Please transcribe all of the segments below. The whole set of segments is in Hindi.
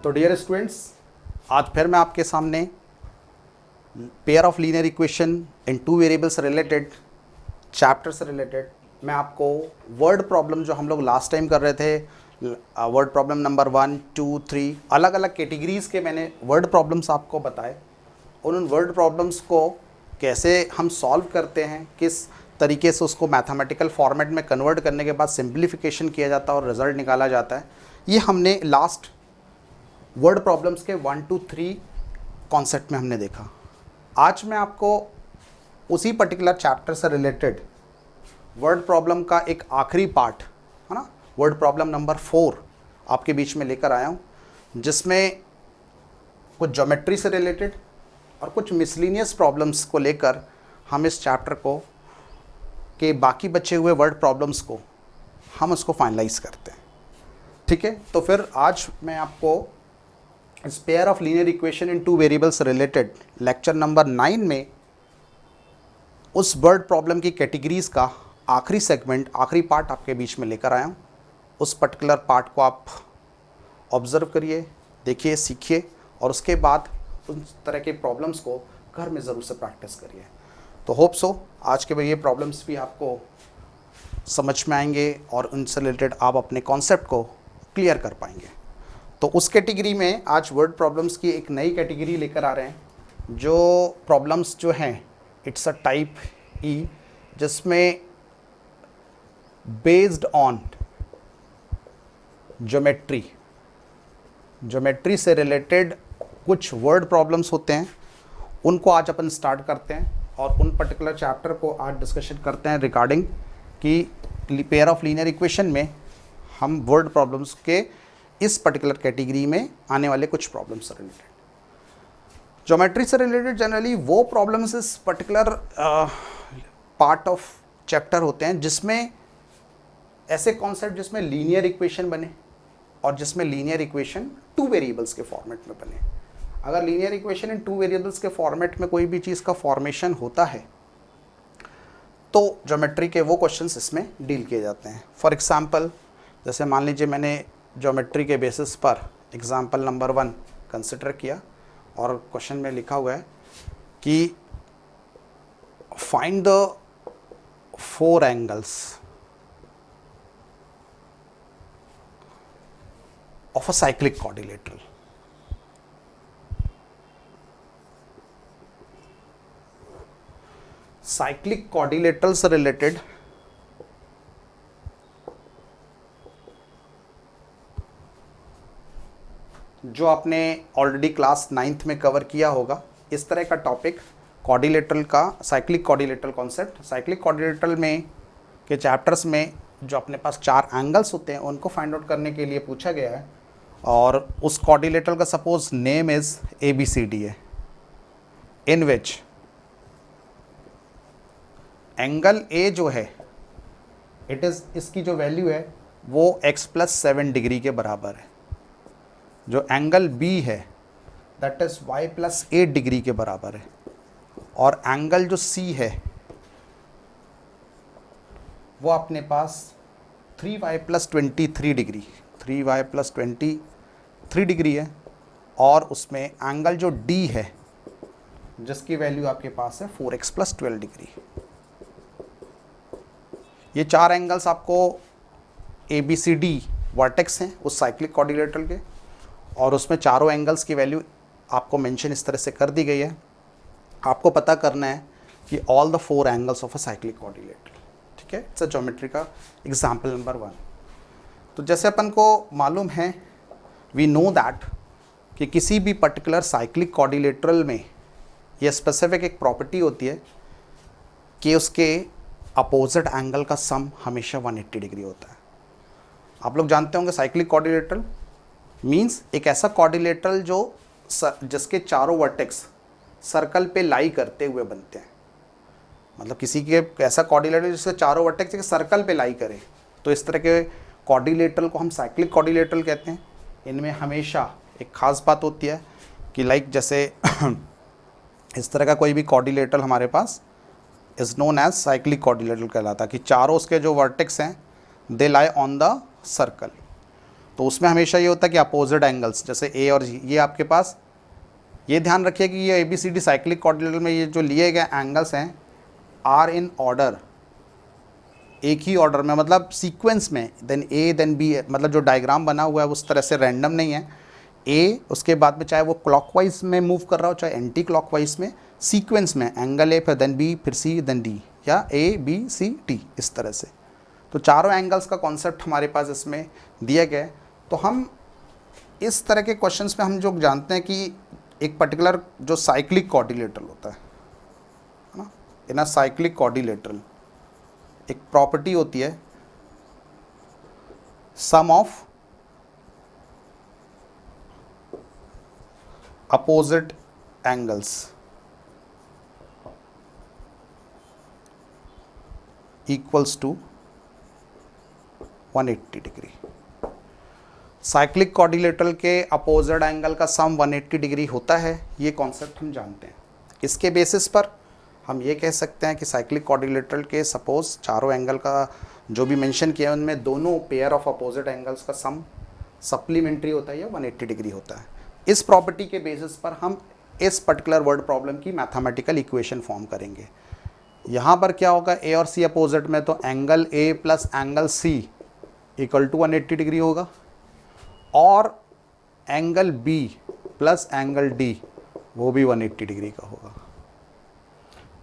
तो डियर स्टूडेंट्स, आज फिर मैं आपके सामने pair of linear equation in two variables related chapter से रिलेटेड मैं आपको वर्ड प्रॉब्लम जो हम लोग लास्ट टाइम कर रहे थे, वर्ड प्रॉब्लम नंबर 1, 2, 3 अलग अलग कैटेगरीज़ के मैंने वर्ड प्रॉब्लम्स आपको बताए। उन वर्ड प्रॉब्लम्स को कैसे हम सॉल्व करते हैं, किस तरीके से उसको मैथमेटिकल फॉर्मेट में कन्वर्ट करने के बाद सिंप्लीफिकेशन किया जाता है और रिज़ल्ट निकाला जाता है, ये हमने लास्ट वर्ड प्रॉब्लम्स के 1, 2, 3 कॉन्सेप्ट में हमने देखा। आज मैं आपको उसी पर्टिकुलर चैप्टर से रिलेटेड वर्ड प्रॉब्लम का एक आखिरी पार्ट है ना, वर्ड प्रॉब्लम नंबर 4 आपके बीच में लेकर आया हूँ, जिसमें कुछ ज्योमेट्री से रिलेटेड और कुछ मिसलिनियस प्रॉब्लम्स को लेकर हम इस चैप्टर को के बाकी बचे हुए वर्ड प्रॉब्लम्स को हम उसको फाइनलाइज करते हैं। ठीक है, तो फिर आज मैं आपको इस pair of linear equation in two variables related lecture number 9 में उस वर्ड प्रॉब्लम की कैटेगरीज़ का आखिरी सेगमेंट, आखिरी पार्ट आपके बीच में लेकर आया हूँ। उस पर्टिकुलर पार्ट को आप ऑब्ज़र्व करिए, देखिए, सीखिए और उसके बाद उस तरह के प्रॉब्लम्स को घर में ज़रूर से प्रैक्टिस करिए। तो होप सो आज के ये प्रॉब्लम्स भी आपको समझ में आएंगे और उनसे रिलेटेड आप अपने कॉन्सेप्ट को क्लियर कर पाएंगे। तो उस कैटेगरी में आज वर्ड प्रॉब्लम्स की एक नई कैटेगरी लेकर आ रहे हैं, जो प्रॉब्लम्स जो हैं इट्स अ टाइप ई, जिसमें बेस्ड ऑन ज्योमेट्री से रिलेटेड कुछ वर्ड प्रॉब्लम्स होते हैं। उनको आज अपन स्टार्ट करते हैं और उन पर्टिकुलर चैप्टर को आज डिस्कशन करते हैं रिगार्डिंग कि पेयर ऑफ लीनियर इक्वेशन में हम वर्ड प्रॉब्लम्स के इस पर्टिकुलर कैटेगरी में आने वाले कुछ प्रॉब्लम्स से रिलेटेड। ज्योमेट्री से रिलेटेड जनरली वो प्रॉब्लम्स इस पर्टिकुलर पार्ट ऑफ चैप्टर होते हैं जिसमें ऐसे कॉन्सेप्ट जिसमें लीनियर इक्वेशन बने और जिसमें लीनियर इक्वेशन टू वेरिएबल्स के फॉर्मेट में बने। अगर linear equation in two variables के फॉर्मेट में कोई भी चीज़ का फॉर्मेशन होता है तो ज्योमेट्री के वो क्वेश्चंस इसमें डील किए जाते हैं। फॉर एग्जांपल, जैसे मान लीजिए मैंने ज्योमेट्री के बेसिस पर एग्जांपल नंबर 1 कंसिडर किया और क्वेश्चन में लिखा हुआ है कि find the 4 angles of a cyclic quadrilateral. Cyclic quadrilateral से रिलेटेड जो आपने ऑलरेडी क्लास 9th में कवर किया होगा, इस तरह का टॉपिक क्वाड्रिलेटरल का, cyclic quadrilateral concept. Cyclic quadrilateral में के चैप्टर्स में जो अपने पास 4 एंगल्स होते हैं उनको फाइंड आउट करने के लिए पूछा गया है और उस क्वाड्रिलेटरल का सपोज नेम इज ABCD है, इन विच एंगल A जो है इट इज़, इसकी जो वैल्यू है वो x + 7 डिग्री के बराबर है। जो एंगल B है दैट इज़ y + 8 डिग्री के बराबर है और एंगल जो C है वो अपने पास 3y + 23 डिग्री, 3y + 23 डिग्री है और उसमें एंगल जो D है जिसकी वैल्यू आपके पास है 4x + 12 डिग्री। ये 4 एंगल्स आपको ABCD वर्टेक्स हैं उस साइक्लिक क्वाड्रिलेटरल के और उसमें चारों एंगल्स की वैल्यू आपको मेंशन इस तरह से कर दी गई है। आपको पता करना है कि all the 4 angles of a cyclic quadrilateral. ठीक है, इट्स अ ज्योमेट्री का एग्जाम्पल नंबर 1। तो जैसे अपन को मालूम है, वी नो दैट कि किसी भी पर्टिकुलर साइक्लिक क्वाड्रिलेटरल में यह स्पेसिफिक एक प्रॉपर्टी होती है कि उसके अपोजिट एंगल का सम हमेशा 180 डिग्री होता है। आप लोग जानते होंगे साइक्लिक क्वाड्रिलेटरल मींस एक ऐसा क्वाड्रिलेटरल जो जिसके चारों वर्टेक्स सर्कल पे लाई करते हुए बनते हैं। मतलब किसी के ऐसा क्वाड्रिलेटरल जिसके चारों वर्टेक्स एक सर्कल पे लाई करे, तो इस तरह के क्वाड्रिलेटरल को हम साइक्लिक क्वाड्रिलेटरल कहते हैं। इनमें हमेशा एक ख़ास बात होती है कि लाइक जैसे इस तरह का कोई भी क्वाड्रिलेटरल हमारे पास is known as cyclic quadrilateral कहलाता है कि चारों उसके जो वर्टेक्स हैं they lie on the circle. तो उसमें हमेशा ये होता है कि अपोजिट एंगल्स, जैसे ए और जी, ये आपके पास, ये ध्यान रखिए कि ये ABCD साइक्लिक क्वाड्रिलेटरल में ये जो लिए गए एंगल्स हैं आर इन ऑर्डर, एक ही ऑर्डर में, मतलब सीक्वेंस में, देन ए देन बी, मतलब जो डायग्राम बना हुआ है उस तरह से रैंडम नहीं है। ए उसके बाद में चाहे वो क्लॉकवाइज में मूव कर रहा हो चाहे एंटी क्लॉकवाइज में, सीक्वेंस में एंगल ए फिर देन बी फिर सी देन डी, या ए बी सी डी, इस तरह से। तो चारों एंगल्स का कॉन्सेप्ट हमारे पास इसमें दिया गया है। तो हम इस तरह के क्वेश्चंस में हम जो जानते हैं कि एक पर्टिकुलर जो साइक्लिक क्वाड्रिलेटरल होता है ना, इन अ साइक्लिक क्वाड्रिलेटरल एक प्रॉपर्टी होती है sum of opposite angles equals to 180 degree. Cyclic quadrilateral के अपोजिट एंगल का सम 180 डिग्री होता है, ये कॉन्सेप्ट हम जानते हैं। इसके बेसिस पर हम ये कह सकते हैं कि साइक्लिक क्वाड्रिलेटरल के सपोज चारों एंगल का जो भी मेंशन किया है उनमें दोनों पेयर ऑफ अपोजिट एंगल्स का सम सप्लीमेंट्री होता है या 180 डिग्री होता है। इस प्रॉपर्टी के बेसिस पर हम इस पर्टिकुलर वर्ड प्रॉब्लम की मैथमेटिकल इक्वेशन फॉर्म करेंगे। यहाँ पर क्या होगा, ए और सी अपोजिट में, तो angle A plus angle C equal to 180 degree होगा, और angle B plus angle D वो भी 180 डिग्री का होगा।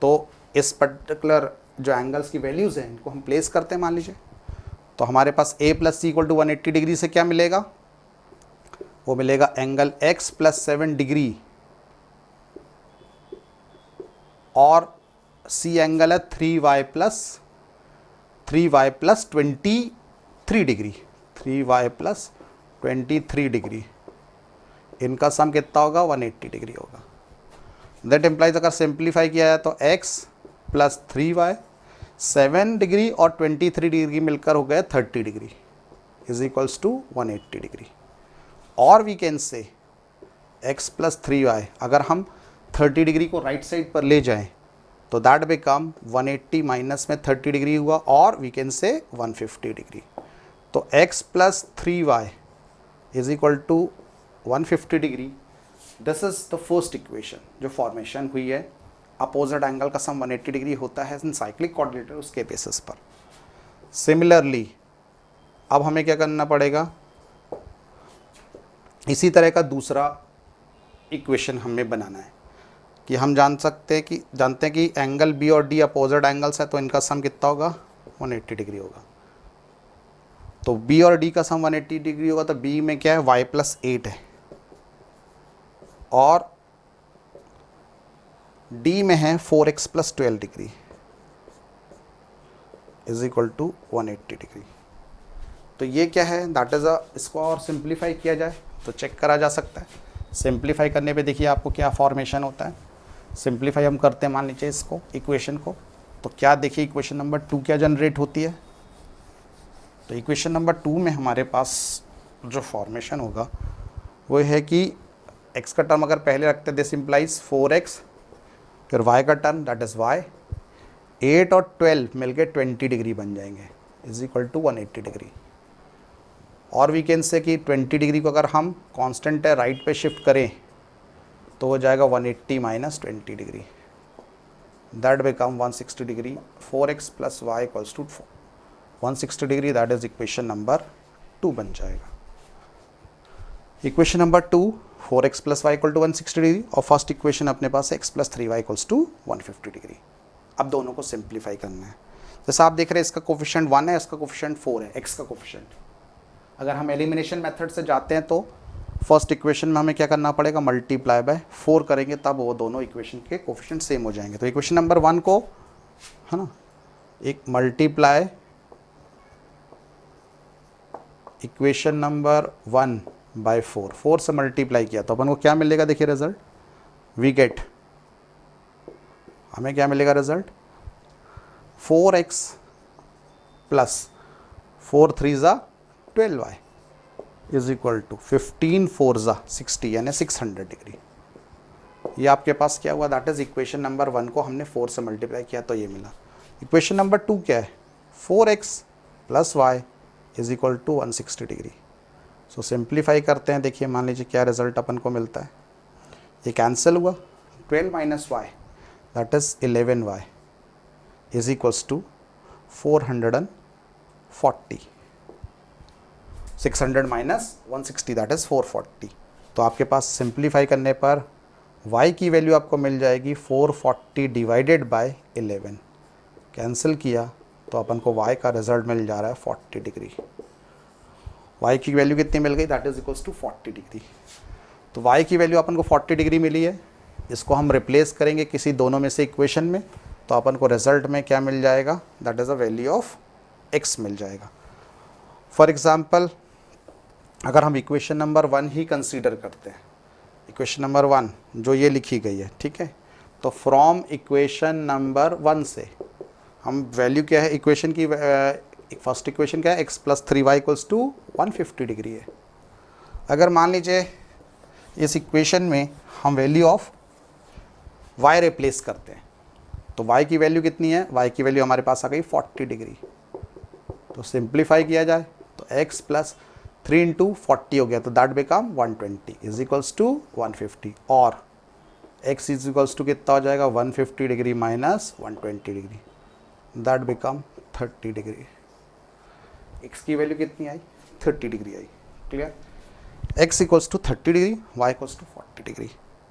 तो इस पर्टिकुलर जो एंगल्स की वैल्यूज़ हैं इनको हम प्लेस करते हैं, मान लीजिए। तो हमारे पास a plus C equal to 180 degree से क्या मिलेगा, वो मिलेगा एंगल x प्लस 7 डिग्री, और c एंगल है 3y plus 23 degree, 3y plus 23 degree, इनका सम कितना होगा, 180 डिग्री होगा। दैट इम्प्लाइज अगर सिंप्लीफाई किया जाए तो x प्लस 3y 7 डिग्री और 23 डिग्री मिलकर हो गया 30 degree is equals to 180 degree. और we can say x plus 3y, अगर हम 30 डिग्री को राइट साइड पर ले जाएं तो दैट बिकम 180 माइनस में 30 डिग्री हुआ, और वी कैन से 150 डिग्री। तो x plus 3y is equal to 150 degree. This is the first equation जो फॉर्मेशन हुई है, अपोजिट एंगल का सम 180 डिग्री होता है इन साइक्लिक क्वाड्रिलेटरल, उसके बेसिस पर। सिमिलरली अब हमें क्या करना पड़ेगा, इसी तरह का दूसरा इक्वेशन हमें बनाना है कि हम जानते हैं कि एंगल बी और डी अपोजिट एंगल्स है, तो इनका सम कितना होगा, 180 डिग्री होगा। तो बी और डी का सम 180 डिग्री होगा, तो बी में क्या है, y प्लस 8 है, और D में है 4x plus 12 degree is equal to 180 degree. तो ये क्या है, दैट इज़ इसको और सिंप्लीफाई किया जाए तो चेक करा जा सकता है। सिंप्लीफाई करने पे देखिए आपको क्या फॉर्मेशन होता है। सिंप्लीफाई हम करते हैं, मान लीजिए इसको, इक्वेशन को, तो क्या देखिए इक्वेशन नंबर 2 क्या जनरेट होती है। तो इक्वेशन नंबर 2 में हमारे पास जो फॉर्मेशन होगा वो है कि x का टर्म अगर पहले रखते हैं, दिस इम्प्लाइज 4x, फिर y का टर्म दैट इज़ y, 8 और 12 मिलके 20 डिग्री बन जाएंगे इज इक्वल टू 180 डिग्री। और वी कैन से कि 20 डिग्री को अगर हम कांस्टेंट है राइट पे शिफ्ट करें तो हो जाएगा 180 minus 20 degree, that become 160 degree. 4x plus Y equals to 160 degree, that is equation number 2 बन जाएगा। Equation number 2 4x plus Y equal to 160 degree, और फर्स्ट इक्वेशन अपने पास है x plus 3y equals to 150 degree. अब दोनों को सिंप्लीफाई करना है। जैसे आप देख रहे हैं इसका कोफिशिएंट 1 है, इसका कोफिशिएंट 4 है, x का कोफिशिएंट। अगर हम एलिमिनेशन मेथड से जाते हैं तो फर्स्ट इक्वेशन में हमें क्या करना पड़ेगा, मल्टीप्लाई बाय 4 करेंगे, तब वो दोनों इक्वेशन के कोफिशिएंट सेम हो जाएंगे। तो इक्वेशन नंबर 1 को, है ना, एक मल्टीप्लाई इक्वेशन नंबर 1 बाय 4 से मल्टीप्लाई किया तो अपन को क्या मिलेगा, देखिए रिजल्ट, वी गेट, हमें क्या मिलेगा रिजल्ट, 4x प्लस 4 3 ज़ा 12y इज इक्वल टू 15 4 ज़ा 60 यानी 600 डिग्री। ये आपके पास क्या हुआ, दैट इज इक्वेशन नंबर 1 को हमने 4 से मल्टीप्लाई किया तो ये मिला। इक्वेशन नंबर 2 क्या है, 4x plus y is equal to 160 degree. So simplify करते हैं, देखिए मान लीजिए क्या रिजल्ट अपन को मिलता है, ये कैंसिल हुआ, 12 minus y that is 11y is equals to 440, 600 minus 160 that is 440। तो आपके पास सिंप्लीफाई करने पर y की वैल्यू आपको मिल जाएगी 440 डिवाइडेड बाय 11, कैंसिल किया तो अपन को y का रिजल्ट मिल जा रहा है 40 डिग्री। y की वैल्यू कितनी मिल गई, that is equals to 40 degree. तो y की वैल्यू अपन को 40 डिग्री मिली है, इसको हम रिप्लेस करेंगे किसी दोनों में से इक्वेशन में, तो अपन को रिजल्ट में क्या मिल जाएगा, that is a value of x मिल जाएगा। फॉर एग्ज़ाम्पल अगर हम इक्वेशन नंबर 1 ही कंसीडर करते हैं, इक्वेशन नंबर 1 जो ये लिखी गई है, ठीक है, तो फ्रॉम इक्वेशन नंबर 1 से हम वैल्यू क्या है इक्वेशन की, फर्स्ट इक्वेशन क्या है, x plus 3y equals to 150 degree है। अगर मान लीजिए इस इक्वेशन में हम वैल्यू ऑफ y रिप्लेस करते हैं, तो y की वैल्यू कितनी है, y की वैल्यू हमारे पास आ गई 40 डिग्री। तो सिंप्लीफाई किया जाए तो x प्लस 3 इंटू 40 हो गया, तो that become 120 is equals to 150, और x इज इक्वल्स टू कितना हो जाएगा 150 degree minus 120 degree, that become 30 degree. x की वैल्यू कितनी आई, 30 डिग्री आई। Clear, x equals to 30 degree, y equals to 40 degree.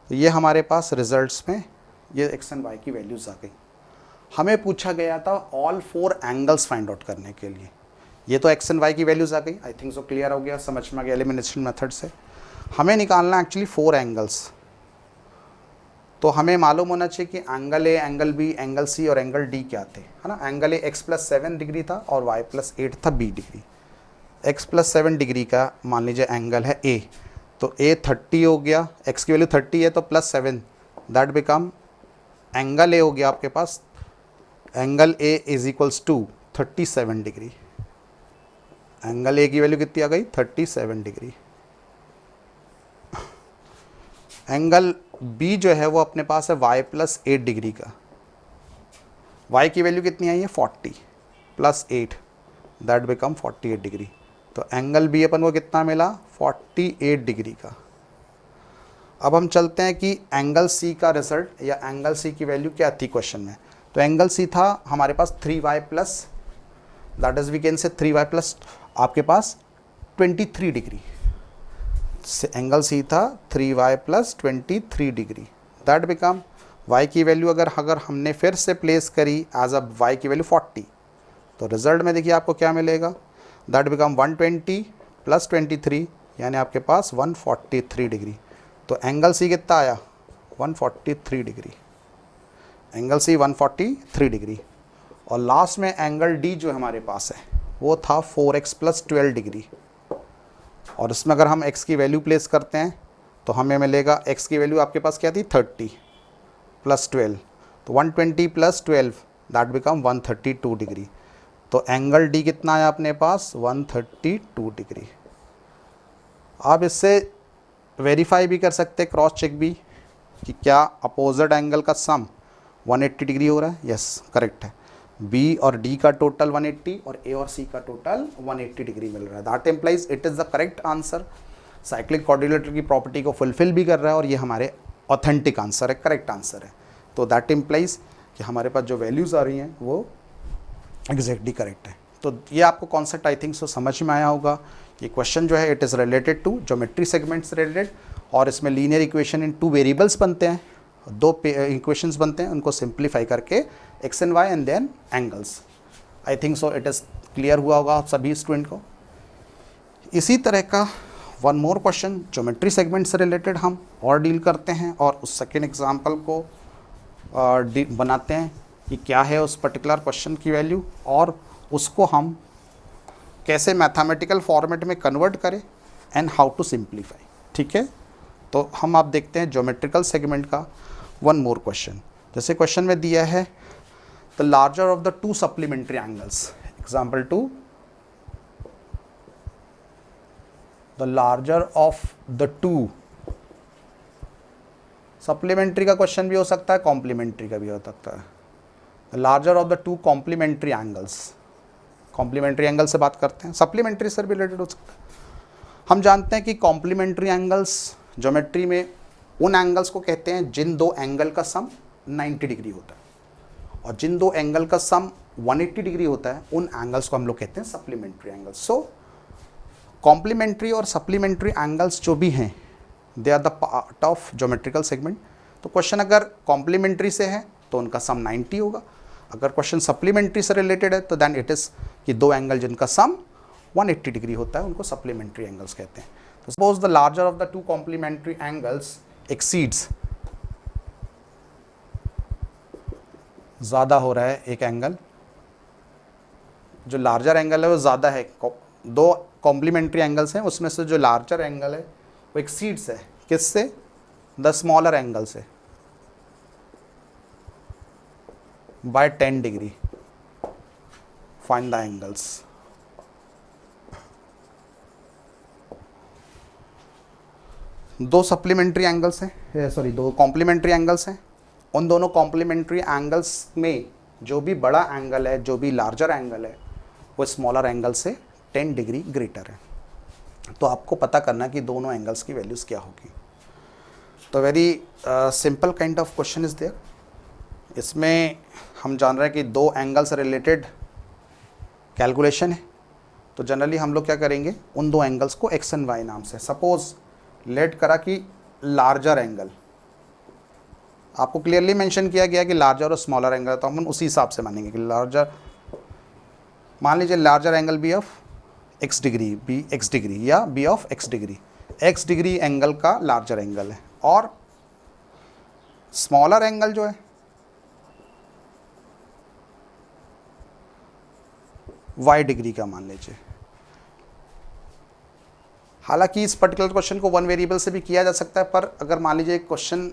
तो ये हमारे पास रिजल्ट्स में ये x एंड y की वैल्यूज़ आ गई। हमें पूछा गया था ऑल 4 एंगल्स फाइंड आउट करने के लिए, ये तो x एंड y की वैल्यूज़ आ गई, आई थिंक सो क्लियर हो गया, समझ में आ गया एलिमिनेशन मेथड से। हमें निकालना एक्चुअली 4 एंगल्स, तो हमें मालूम होना चाहिए कि angle A, angle B, angle C और एंगल डी क्या थे, है ना। Angle A x plus 7 degree था और y प्लस 8 था b degree. x plus 7 degree का मान लीजिए एंगल है a, तो a 30 हो गया, x की वैल्यू 30 है तो plus 7 that become angle a हो गया आपके पास, angle a is equals to 37 degree. Angle a की वैल्यू कितनी आ गई, 37 डिग्री। एंगल b जो है वो अपने पास है y प्लस 8 डिग्री का, y की वैल्यू कितनी आई है 40 प्लस 8 दैट बिकम 48 डिग्री। तो एंगल b अपन को कितना मिला 48 डिग्री का। अब हम चलते हैं कि एंगल c का रिजल्ट या एंगल c की वैल्यू क्या थी क्वेश्चन में। तो एंगल c था हमारे पास 3y plus, that is we can say 3y plus आपके पास 23 डिग्री। एंगल c था 3y plus 23 degree, that become y की वैल्यू अगर हमने फिर से प्लेस करी एज अ y की वैल्यू 40, तो रिजल्ट में देखिए आपको क्या मिलेगा, दैट बिकम 120 प्लस 23 यानी आपके पास 143 डिग्री। तो एंगल c कितना आया 143 डिग्री, एंगल c 143 डिग्री। और लास्ट में एंगल d जो हमारे पास है वो था 4x प्लस 12 डिग्री, और इसमें अगर हम x की वैल्यू प्लेस करते हैं तो हमें मिलेगा x की वैल्यू आपके पास क्या थी 30 प्लस 12, तो 120 प्लस 12 दैट बिकम 132 डिग्री। तो एंगल d कितना आया अपने पास 132 डिग्री। आप इससे वेरीफाई भी कर सकते हैं, क्रॉस चेक भी, कि क्या अपोजिट एंगल का सम 180 डिग्री हो रहा है। यस करेक्ट है, B और D का टोटल 180 और A और C का टोटल 180 डिग्री मिल रहा है। That implies it is the correct answer, cyclic quadrilateral की प्रॉपर्टी को फुलफिल भी कर रहा है और ये हमारे ऑथेंटिक आंसर है, करेक्ट आंसर है। तो दैट इम्प्लाइज कि हमारे पास जो वैल्यूज़ आ रही हैं वो एग्जैक्टली करेक्ट है। तो ये आपको कॉन्सेप्ट आई थिंक सो समझ में आया होगा। ये क्वेश्चन जो है it is related to geometry segments related, और इसमें लीनियर इक्वेशन इन 2 वेरिएबल्स बनते हैं, 2 इक्वेशंस बनते हैं, उनको सिंप्लीफाई करके x and y and then angles. I think so it is clear हुआ होगा आप सभी स्टूडेंट को। इसी तरह का one more question geometry segment से रिलेटेड हम और डील करते हैं, और उस सेकेंड एग्जाम्पल को बनाते हैं कि क्या है उस पर्टिकुलर क्वेश्चन की वैल्यू, और उसको हम कैसे मैथमेटिकल फॉर्मेट में कन्वर्ट करें एंड हाउ टू सिंप्लीफाई। ठीक है, तो हम आप देखते हैं ज्योमेट्रिकल सेगमेंट का वन मोर क्वेश्चन। जैसे क्वेश्चन में दिया है the larger of the 2 supplementary angles, example 2, the larger of the 2 supplementary का क्वेश्चन भी हो सकता है, कॉम्प्लीमेंट्री का भी हो सकता है। The larger of the 2 complementary angles, complementary angle से बात करते हैं, सप्लीमेंट्री से रिलेटेड हो सकता है। हम जानते हैं कि कॉम्प्लीमेंट्री एंगल्स ज्योमेट्री में उन एंगल्स को कहते हैं जिन दो एंगल का सम 90 डिग्री होता है, और जिन दो एंगल का सम 180 डिग्री होता है उन एंगल्स को हम लोग कहते हैं सप्लीमेंट्री एंगल्स। सो कॉम्प्लीमेंट्री और सप्लीमेंट्री एंगल्स जो भी हैं they are the part of geometrical segment. तो क्वेश्चन अगर कॉम्प्लीमेंट्री से है तो उनका सम 90 होगा, अगर क्वेश्चन सप्लीमेंट्री से रिलेटेड है तो देन इट इज़ कि दो एंगल जिनका सम 180 डिग्री होता है उनको सप्लीमेंट्री एंगल्स कहते हैं। तो suppose the larger of the two complementary angles exceeds, ज़्यादा हो रहा है एक एंगल, जो लार्जर एंगल है वो ज़्यादा है, दो कॉम्प्लीमेंट्री एंगल्स हैं उसमें से जो लार्जर एंगल है वो एक्सीड्स है किससे, द स्मॉलर एंगल से by 10 degree. Find the angles. दो सप्लीमेंट्री एंगल्स हैं, सॉरी दो कॉम्प्लीमेंट्री एंगल्स हैं, उन दोनों कॉम्प्लीमेंट्री एंगल्स में जो भी बड़ा एंगल है, जो भी लार्जर एंगल है, वो स्मॉलर एंगल से 10 डिग्री ग्रेटर है। तो आपको पता करना कि दोनों एंगल्स की वैल्यूज़ क्या होगी। तो very simple kind of question is there. इसमें हम जान रहे हैं कि दो एंगल से रिलेटेड कैलकुलेशन है, तो जनरली हम लोग क्या करेंगे, उन दो एंगल्स को एक्स एंड वाई नाम से, सपोज लेट करा कि लार्जर एंगल, आपको क्लियरली मेंशन किया गया कि लार्जर और स्मॉलर एंगल, तो हम उसी हिसाब से मानेंगे कि लार्जर, मान लीजिए larger angle B of x degree, B x degree या B of x degree, x degree angle का लार्जर एंगल है, और स्मॉलर एंगल जो है वाई डिग्री का मान लीजिए। हालांकि इस पर्टिकुलर क्वेश्चन को वन वेरिएबल से भी किया जा सकता है, पर अगर मान लीजिए question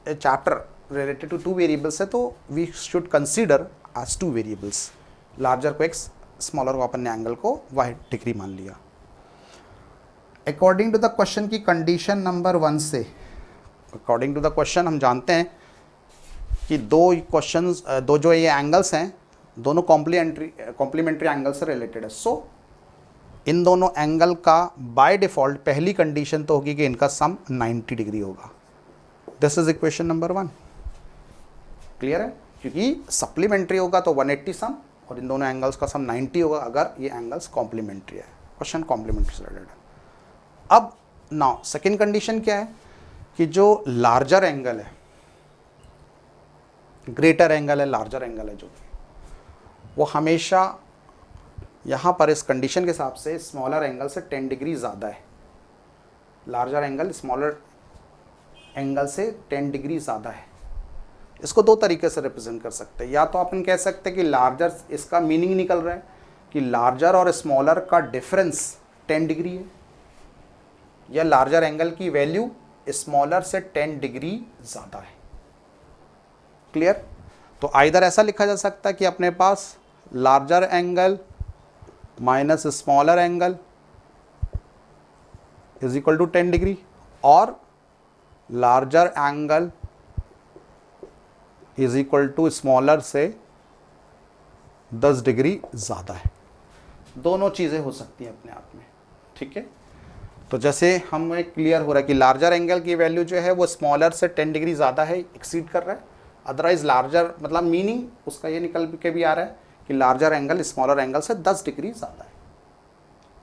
chapter related to two variables है तो we should consider as two variables. Larger को एक्स, स्मॉलर को अपन ने एंगल को वाई डिग्री मान लिया। अकॉर्डिंग टू द क्वेश्चन की कंडीशन नंबर 1 से, अकॉर्डिंग टू द क्वेश्चन हम जानते हैं कि दो जो ये एंगल्स हैं दोनों कॉम्प्लीमेंट्री एंगल से रिलेटेड है। सो इन दोनों एंगल का बाय डिफ़ॉल्ट पहली कंडीशन तो होगी कि इनका सम 90 डिग्री होगा। This is equation number 1। Clear है, क्योंकि सप्लीमेंट्री होगा तो 180 सम और इन दोनों एंगल्स का सम 90 होगा अगर ये एंगल्स कॉम्प्लीमेंट्री है। क्वेश्चन कॉम्प्लीमेंट्री से रिलेटेड है। अब नाउ सेकेंड कंडीशन क्या है कि जो लार्जर एंगल है, ग्रेटर एंगल है, लार्जर एंगल है, जो वो हमेशा यहाँ पर इस कंडीशन के हिसाब से स्मॉलर एंगल से 10 डिग्री ज़्यादा है। लार्जर एंगल स्मॉलर एंगल से 10 डिग्री ज़्यादा है। इसको दो तरीके से रिप्रेजेंट कर सकते हैं, या तो अपन कह सकते हैं कि लार्जर, इसका मीनिंग निकल रहा है कि लार्जर और स्मॉलर का डिफरेंस 10 डिग्री है, या लार्जर एंगल की वैल्यू स्मॉलर से 10 डिग्री ज़्यादा है। क्लियर? तो आइदर ऐसा लिखा जा सकता है कि अपने पास larger angle minus smaller angle is equal to 10 degree, और larger angle is equal to smaller से 10 डिग्री ज़्यादा है। दोनों चीज़ें हो सकती हैं अपने आप में। ठीक है, तो जैसे हमें क्लियर हो रहा है कि लार्जर एंगल की वैल्यू जो है वो स्मॉलर से 10 डिग्री ज़्यादा है, एक्सीड कर रहा है। अदरवाइज लार्जर मतलब मीनिंग उसका ये निकल के भी आ रहा है कि लार्जर एंगल स्मॉलर एंगल से 10 डिग्री ज़्यादा है।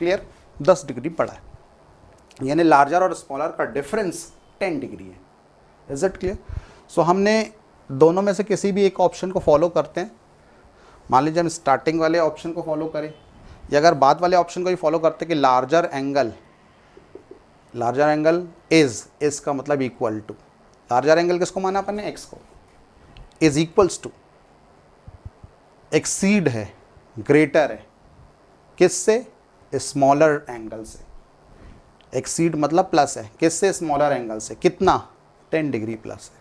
क्लियर, 10 डिग्री बड़ा है, यानी लार्जर और स्मॉलर का डिफरेंस 10 डिग्री है। Is it clear? सो हमने दोनों में से किसी भी एक ऑप्शन को फॉलो करते हैं। मान लीजिए हम स्टार्टिंग वाले ऑप्शन को फॉलो करें, या अगर बाद वाले ऑप्शन को भी फॉलो करते हैं कि लार्जर एंगल इज का मतलब इक्वल टू, लार्जर एंगल किसको माना अपन ने, एक्स को, इज इक्वल्स टू, एक्सीड है, ग्रेटर है, किससे, स्मॉलर एंगल से। एक्सीड मतलब प्लस है, किससे, स्मॉलर एंगल से, कितना, 10 डिग्री प्लस है,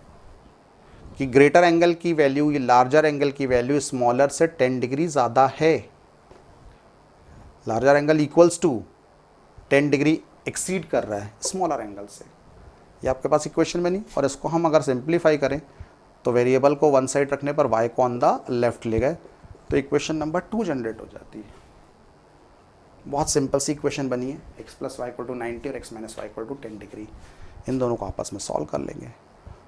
कि ग्रेटर एंगल की वैल्यू, ये लार्जर एंगल की वैल्यू स्मॉलर से 10 डिग्री ज़्यादा है। Larger angle equals to 10 degree exceed कर रहा है स्मॉलर एंगल से। ये आपके पास इक्वेशन में नहीं, और इसको हम अगर सिंप्लीफाई करें तो वेरिएबल को वन साइड रखने पर y को ऑन द लेफ्ट ले गए, तो इक्वेशन नंबर 2 जनरेट हो जाती है। बहुत सिंपल सी इक्वेशन बनी है, x plus Y equal to 90 और x minus y equal to 10 degree. इन दोनों को आपस में सॉल्व कर लेंगे।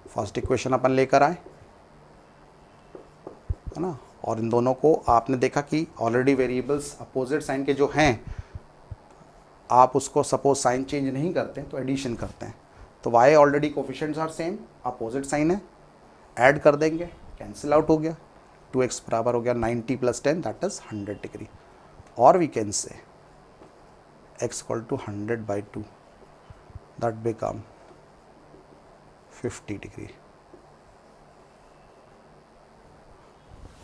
फर्स्ट इक्वेशन अपन लेकर आए, है ना, और इन दोनों को आपने देखा कि ऑलरेडी वेरिएबल्स अपोजिट साइन के जो हैं, आप उसको सपोज साइन चेंज नहीं करते तो एडिशन करते हैं, तो y already coefficients are same, opposite sign है, ऐड कर देंगे, कैंसिल आउट हो गया, 2x बराबर हो गया 90 प्लस 10 दैट इज 100 डिग्री। और we can say x equal to 100/2 that become 50 degree.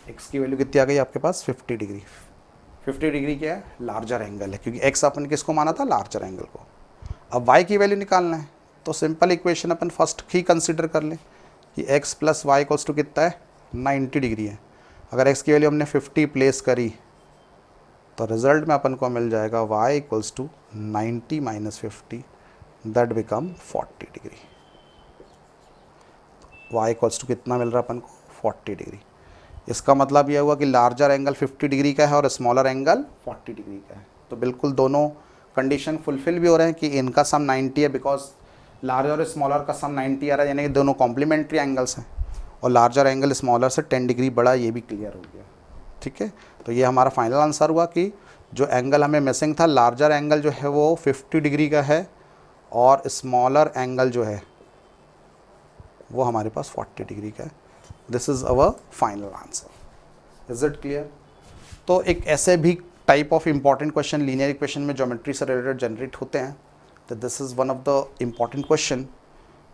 x की वैल्यू कितनी आ गई आपके पास 50 डिग्री। 50 डिग्री क्या है, लार्जर एंगल है, क्योंकि x अपन किसको माना था, लार्जर एंगल को। अब y की वैल्यू निकालना है, तो सिंपल इक्वेशन अपन फर्स्ट ही कंसीडर कर लें कि x plus Y equals to कितना है 90 डिग्री है। अगर x की वैल्यू हमने 50 प्लेस करी तो रिजल्ट में अपन को मिल जाएगा y equals to 90 minus 50 that become 40 degree. y equals to कितना मिल रहा है अपन को 40 डिग्री। इसका मतलब यह हुआ कि लार्जर एंगल 50 डिग्री का है और स्मॉलर एंगल 40 डिग्री का है। तो बिल्कुल दोनों कंडीशन फुलफिल भी हो रहे हैं कि इनका सम 90 है, बिकॉज लार्जर और स्मॉलर का सम 90 आ रहा है, यानी कि दोनों कॉम्प्लीमेंट्री एंगल्स हैं, और लार्जर एंगल स्मॉलर से 10 डिग्री बड़ा, ये भी क्लियर हो गया। ठीक है, तो ये हमारा फाइनल आंसर हुआ कि जो एंगल हमें मिसिंग था, लार्जर एंगल जो है वो 50 डिग्री का है और स्मॉलर एंगल जो है वो हमारे पास 40 डिग्री का है। This is our final answer. Is it clear? तो एक ऐसे भी type of important question linear equation में ज्योमेट्री से रिलेटेड जनरेट होते हैं, तो this is one of the important question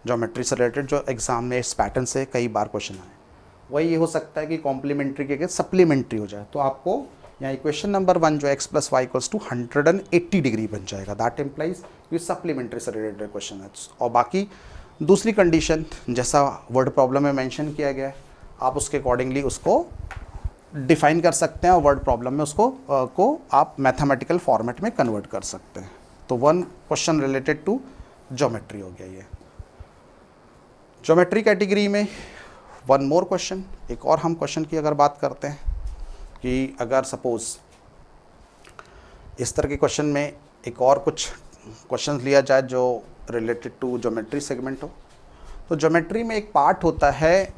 geometry से रिलेटेड जो एग्जाम में इस पैटर्न से कई बार क्वेश्चन आए। वही ये हो सकता है कि कॉम्प्लीमेंट्री के सप्लीमेंट्री हो जाए, तो आपको यहाँ इक्वेशन नंबर 1 जो x plus Y equals to 180 degree बन जाएगा। दैट इम्प्लाइज ये सप्लीमेंट्री से रिलेटेड क्वेश्चन है। और बाकी दूसरी कंडीशन जैसा वर्ड प्रॉब्लम में मेंशन किया गया है, आप उसके अकॉर्डिंगली उसको डिफाइन कर सकते हैं और वर्ड प्रॉब्लम में उसको को आप मैथमेटिकल फॉर्मेट में कन्वर्ट कर सकते हैं। तो one question related to geometry हो गया ये। ज्योमेट्री कैटेगरी में वन मोर क्वेश्चन, एक और हम क्वेश्चन की अगर बात करते हैं कि अगर सपोज इस तरह के क्वेश्चन में एक और कुछ क्वेश्चन लिया जाए जो रिलेटेड टू ज्योमेट्री सेगमेंट हो, तो ज्योमेट्री में एक पार्ट होता है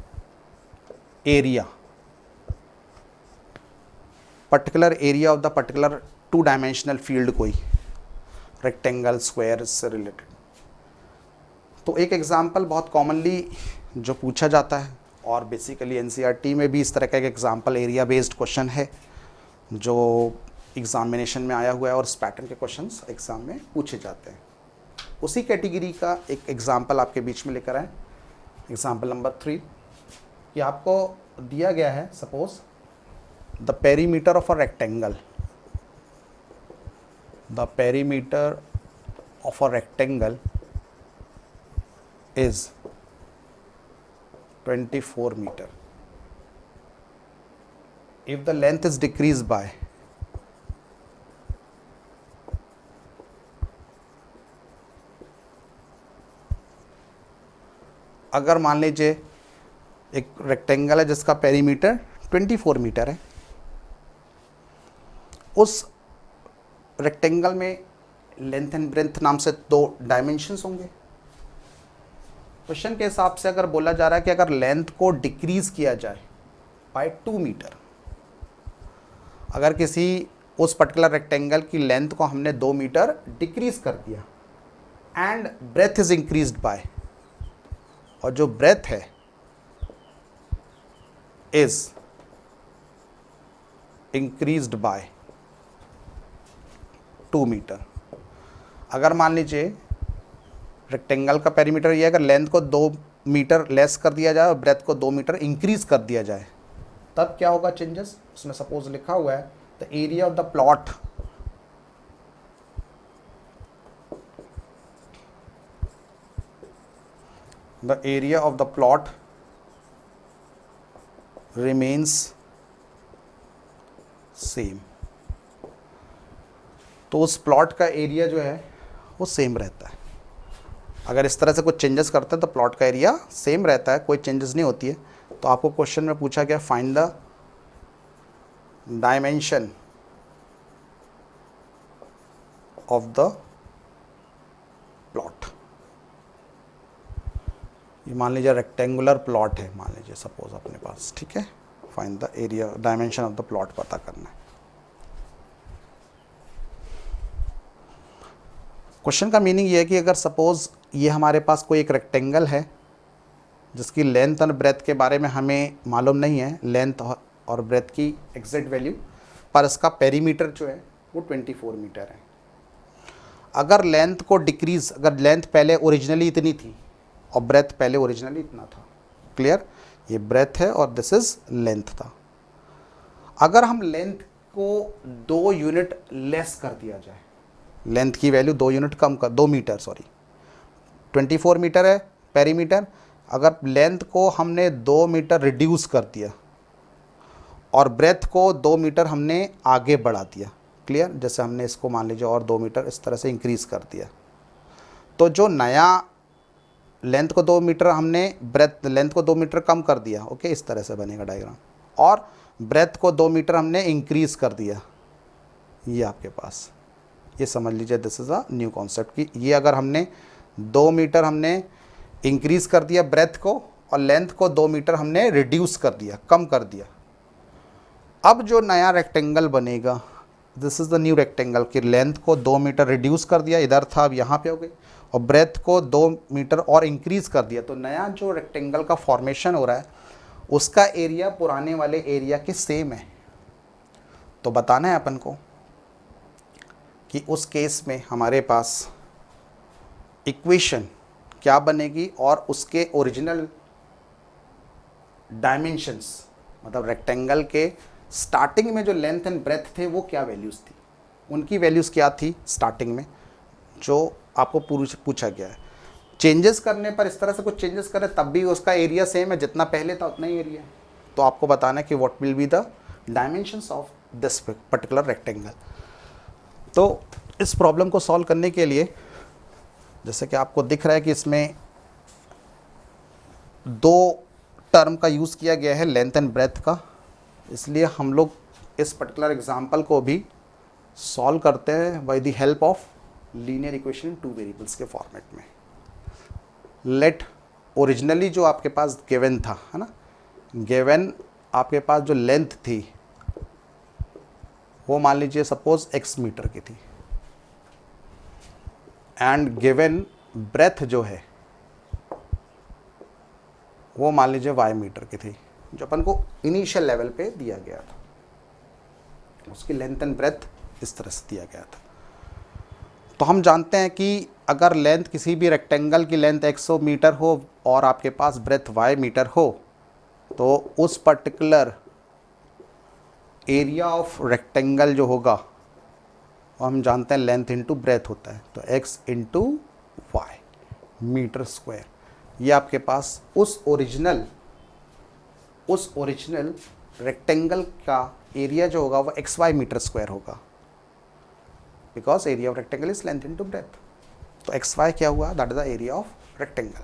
area, particular area of the particular 2 dimensional field, कोई रेक्टेंगल स्क्वायर से रिलेटेड। तो एक एग्जांपल बहुत कॉमनली जो पूछा जाता है, और बेसिकली एनसीईआरटी में भी इस तरह का एक एग्जांपल एरिया बेस्ड क्वेश्चन है जो एग्जामिनेशन में आया हुआ है, और इस पैटर्न के क्वेश्चंस एग्जाम में पूछे जाते हैं। उसी कैटेगरी का एक एग्जांपल आपके बीच में लेकर आए। एग्जांपल नंबर 3 कि आपको दिया गया है suppose the perimeter of a rectangle, the perimeter of a rectangle is 24 meter. If the length is decreased by अगर मान लीजिए एक रेक्टेंगल है जिसका पेरीमीटर 24 मीटर है, उस रेक्टेंगल में लेंथ एंड ब्रेथ नाम से 2 डायमेंशंस होंगे। क्वेश्चन के हिसाब से अगर बोला जा रहा है कि अगर लेंथ को डिक्रीज किया जाए बाय 2 मीटर, अगर किसी उस पर्टिकुलर रेक्टेंगल की लेंथ को हमने 2 मीटर डिक्रीज कर दिया and breadth is increased by, और जो ब्रेथ है इज इंक्रीज्ड बाय 2 मीटर। अगर मान लीजिए रेक्टेंगल का पेरीमीटर ये है, अगर लेंथ को 2 मीटर लेस कर दिया जाए और ब्रेथ को 2 मीटर इंक्रीज कर दिया जाए, तब क्या होगा चेंजेस। उसमें सपोज लिखा हुआ है the area of the plot remains same. तो उस प्लॉट का एरिया जो है वो सेम रहता है। अगर इस तरह से कुछ चेंजेस करते हैं तो प्लॉट का एरिया सेम रहता है, कोई चेंजेस नहीं होती है। तो आपको क्वेश्चन में पूछा गया find the dimension of the plot. ये मान लीजिए रेक्टेंगुलर प्लॉट है, मान लीजिए सपोज अपने पास, ठीक है। Find the area, dimension of the plot पता करना है। क्वेश्चन का मीनिंग ये है कि अगर सपोज ये हमारे पास कोई एक रेक्टेंगल है जिसकी लेंथ और ब्रेथ के बारे में हमें मालूम नहीं है, लेंथ और ब्रेथ की एग्जैक्ट वैल्यू, पर इसका पेरीमीटर जो है वो 24 मीटर है। अगर लेंथ को डिक्रीज, अगर लेंथ पहले ओरिजिनली इतनी थी और ब्रेथ पहले ओरिजिनली इतना था, क्लियर, ये ब्रेथ है और दिस इज लेंथ था। अगर हम लेंथ को 2 यूनिट लेस कर दिया जाए, लेंथ की वैल्यू 2 यूनिट कम कर, 2 मीटर सॉरी, 24 मीटर है पेरीमीटर, अगर लेंथ को हमने 2 मीटर रिड्यूस कर दिया और ब्रेथ को 2 मीटर हमने आगे बढ़ा दिया, क्लियर, जैसे हमने इसको मान लीजिए और 2 मीटर इस तरह से इंक्रीज कर दिया, तो जो नया लेंथ को 2 मीटर हमने, ब्रेथ लेंथ को 2 मीटर कम कर दिया, ओके, इस तरह से बनेगा डायग्राम, और ब्रेथ को 2 मीटर हमने इंक्रीज कर दिया, ये आपके पास, ये समझ लीजिए this is a new concept कि ये अगर हमने 2 मीटर हमने इंक्रीज कर दिया ब्रेथ को और लेंथ को 2 मीटर हमने रिड्यूस कर दिया, कम कर दिया, अब जो नया रेक्टेंगल बनेगा, this is the new rectangle कि लेंथ को 2 मीटर रिड्यूस कर दिया, इधर था अब यहाँ पे हो गई, और ब्रेथ को 2 मीटर और इंक्रीज कर दिया, तो नया जो रेक्टेंगल का फॉर्मेशन हो रहा है उसका एरिया पुराने वाले एरिया के सेम है। तो बताना है अपन को कि उस केस में हमारे पास इक्वेशन क्या बनेगी और उसके ओरिजिनल डायमेंशंस, मतलब रेक्टेंगल के स्टार्टिंग में जो लेंथ एंड ब्रेथ थे वो क्या वैल्यूज़ थी, उनकी वैल्यूज़ क्या थी स्टार्टिंग में, जो आपको पूछा गया है। चेंजेस करने पर, इस तरह से कुछ चेंजेस करें तब भी उसका एरिया सेम है, जितना पहले था उतना ही एरिया है, तो आपको बताना है कि what will be the dimensions of this particular rectangle. तो इस प्रॉब्लम को सॉल्व करने के लिए, जैसे कि आपको दिख रहा है कि इसमें 2 टर्म का यूज़ किया गया है, लेंथ एंड ब्रेथ का, इसलिए हम लोग इस पर्टिकुलर एग्जांपल को भी सॉल्व करते हैं by the help of linear equation 2 variables के फॉर्मेट में। लेट ओरिजिनली जो आपके पास गिवन था, है ना, गिवन आपके पास जो लेंथ थी वो मान लीजिए सपोज x मीटर की थी, एंड गिवन ब्रेथ जो है वो मान लीजिए y मीटर की थी, जो अपन को इनिशियल लेवल पे दिया गया था, उसकी लेंथ एंड ब्रेथ इस तरह से दिया गया था। तो हम जानते हैं कि अगर लेंथ किसी भी रेक्टेंगल की लेंथ 100 मीटर हो और आपके पास ब्रेथ y मीटर हो, तो उस पर्टिकुलर एरिया ऑफ रेक्टेंगल जो होगा वो हम जानते हैं लेंथ इंटू ब्रेथ होता है, तो x into y metre square, ये आपके पास उस ओरिजिनल रेक्टेंगल का एरिया जो होगा वो xy मीटर स्क्वायर होगा, because area of rectangle is length into breadth. तो xy क्या हुआ, that is the area of rectangle.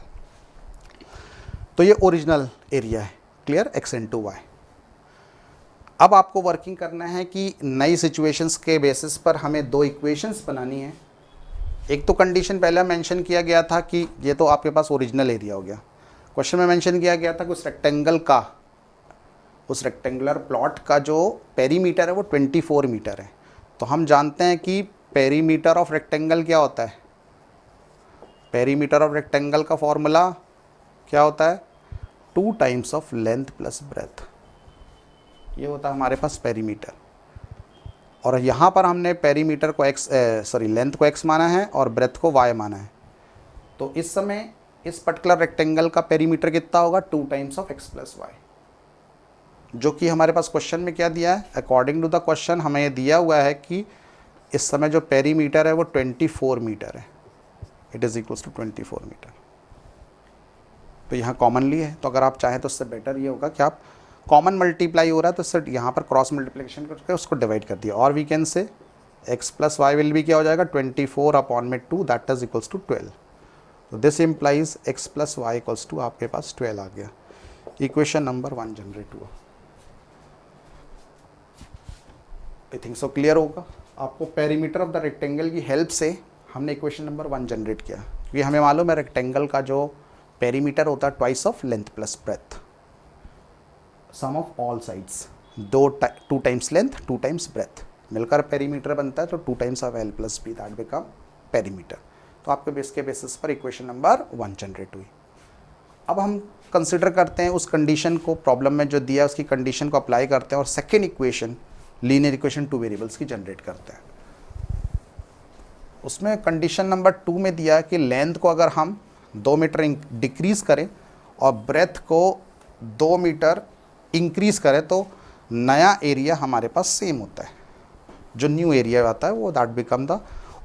तो ये ओरिजिनल एरिया है, क्लियर, x इंटू वाई। अब आपको वर्किंग करना है कि नई सिचुएशंस के बेसिस पर हमें 2 इक्वेशंस बनानी है। एक तो कंडीशन पहले मेंशन किया गया था कि ये तो आपके पास ओरिजिनल एरिया हो गया, क्वेश्चन में मेंशन किया गया था कि उस रेक्टेंगल का, उस रेक्टेंगुलर प्लॉट का जो पेरीमीटर है वो 24 मीटर है। तो हम जानते हैं कि पेरीमीटर ऑफ रेक्टेंगल क्या होता है, पेरीमीटर ऑफ रेक्टेंगल का फॉर्मूला क्या होता है, 2 times of length plus breath, ये होता है हमारे पास पेरीमीटर। और यहाँ पर हमने पेरीमीटर को लेंथ को x माना है और ब्रेथ को y माना है। तो इस समय इस पर्टिकुलर रेक्टेंगल का पेरीमीटर कितना होगा, 2 times of x plus y, जो कि हमारे पास क्वेश्चन में क्या दिया है, अकॉर्डिंग टू द क्वेश्चन हमें ये दिया हुआ है कि इस समय जो पेरीमीटर है वो 24 मीटर है, it is equals to 24 metre. तो यहाँ कॉमनली है, तो अगर आप चाहें तो उससे बेटर ये होगा कि आप कॉमन मल्टीप्लाई हो रहा है तो इससे यहाँ पर क्रॉस मल्टीप्लिकेशन करके उसको डिवाइड कर दिया, और we can say x plus y will भी क्या हो जाएगा, 24 अपॉन में 2 दैट इज इक्वल्स टू 12। तो this implies x plus Y equals to आपके पास 12 आ गया। इक्वेशन नंबर 1 जनरेट हुआ। आई थिंक सो क्लियर होगा। आपको पेरीमीटर ऑफ द रेक्टेंगल की हेल्प से हमने इक्वेशन नंबर 1 जनरेट किया, क्योंकि हमें मालूम है रेक्टेंगल का जो पेरीमीटर होता है twice of length plus breadth, sum of all sides, 2 times length 2 times breadth मिलकर पेरीमीटर बनता है, तो 2 times of L plus B that become perimeter. तो आपके बेस के बेसिस पर इक्वेशन नंबर 1 जनरेट हुई। अब हम कंसिडर करते हैं उस कंडीशन को, प्रॉब्लम में जो दिया उसकी कंडीशन को अप्लाई करते हैं और second equation linear equation 2 variables की जनरेट करते हैं। उसमें कंडीशन नंबर 2 में दिया है कि लेंथ को अगर हम 2 मीटर डिक्रीज़ करें और ब्रेथ को 2 मीटर इंक्रीज़ करें तो नया एरिया हमारे पास सेम होता है, जो न्यू एरिया आता है वो that become the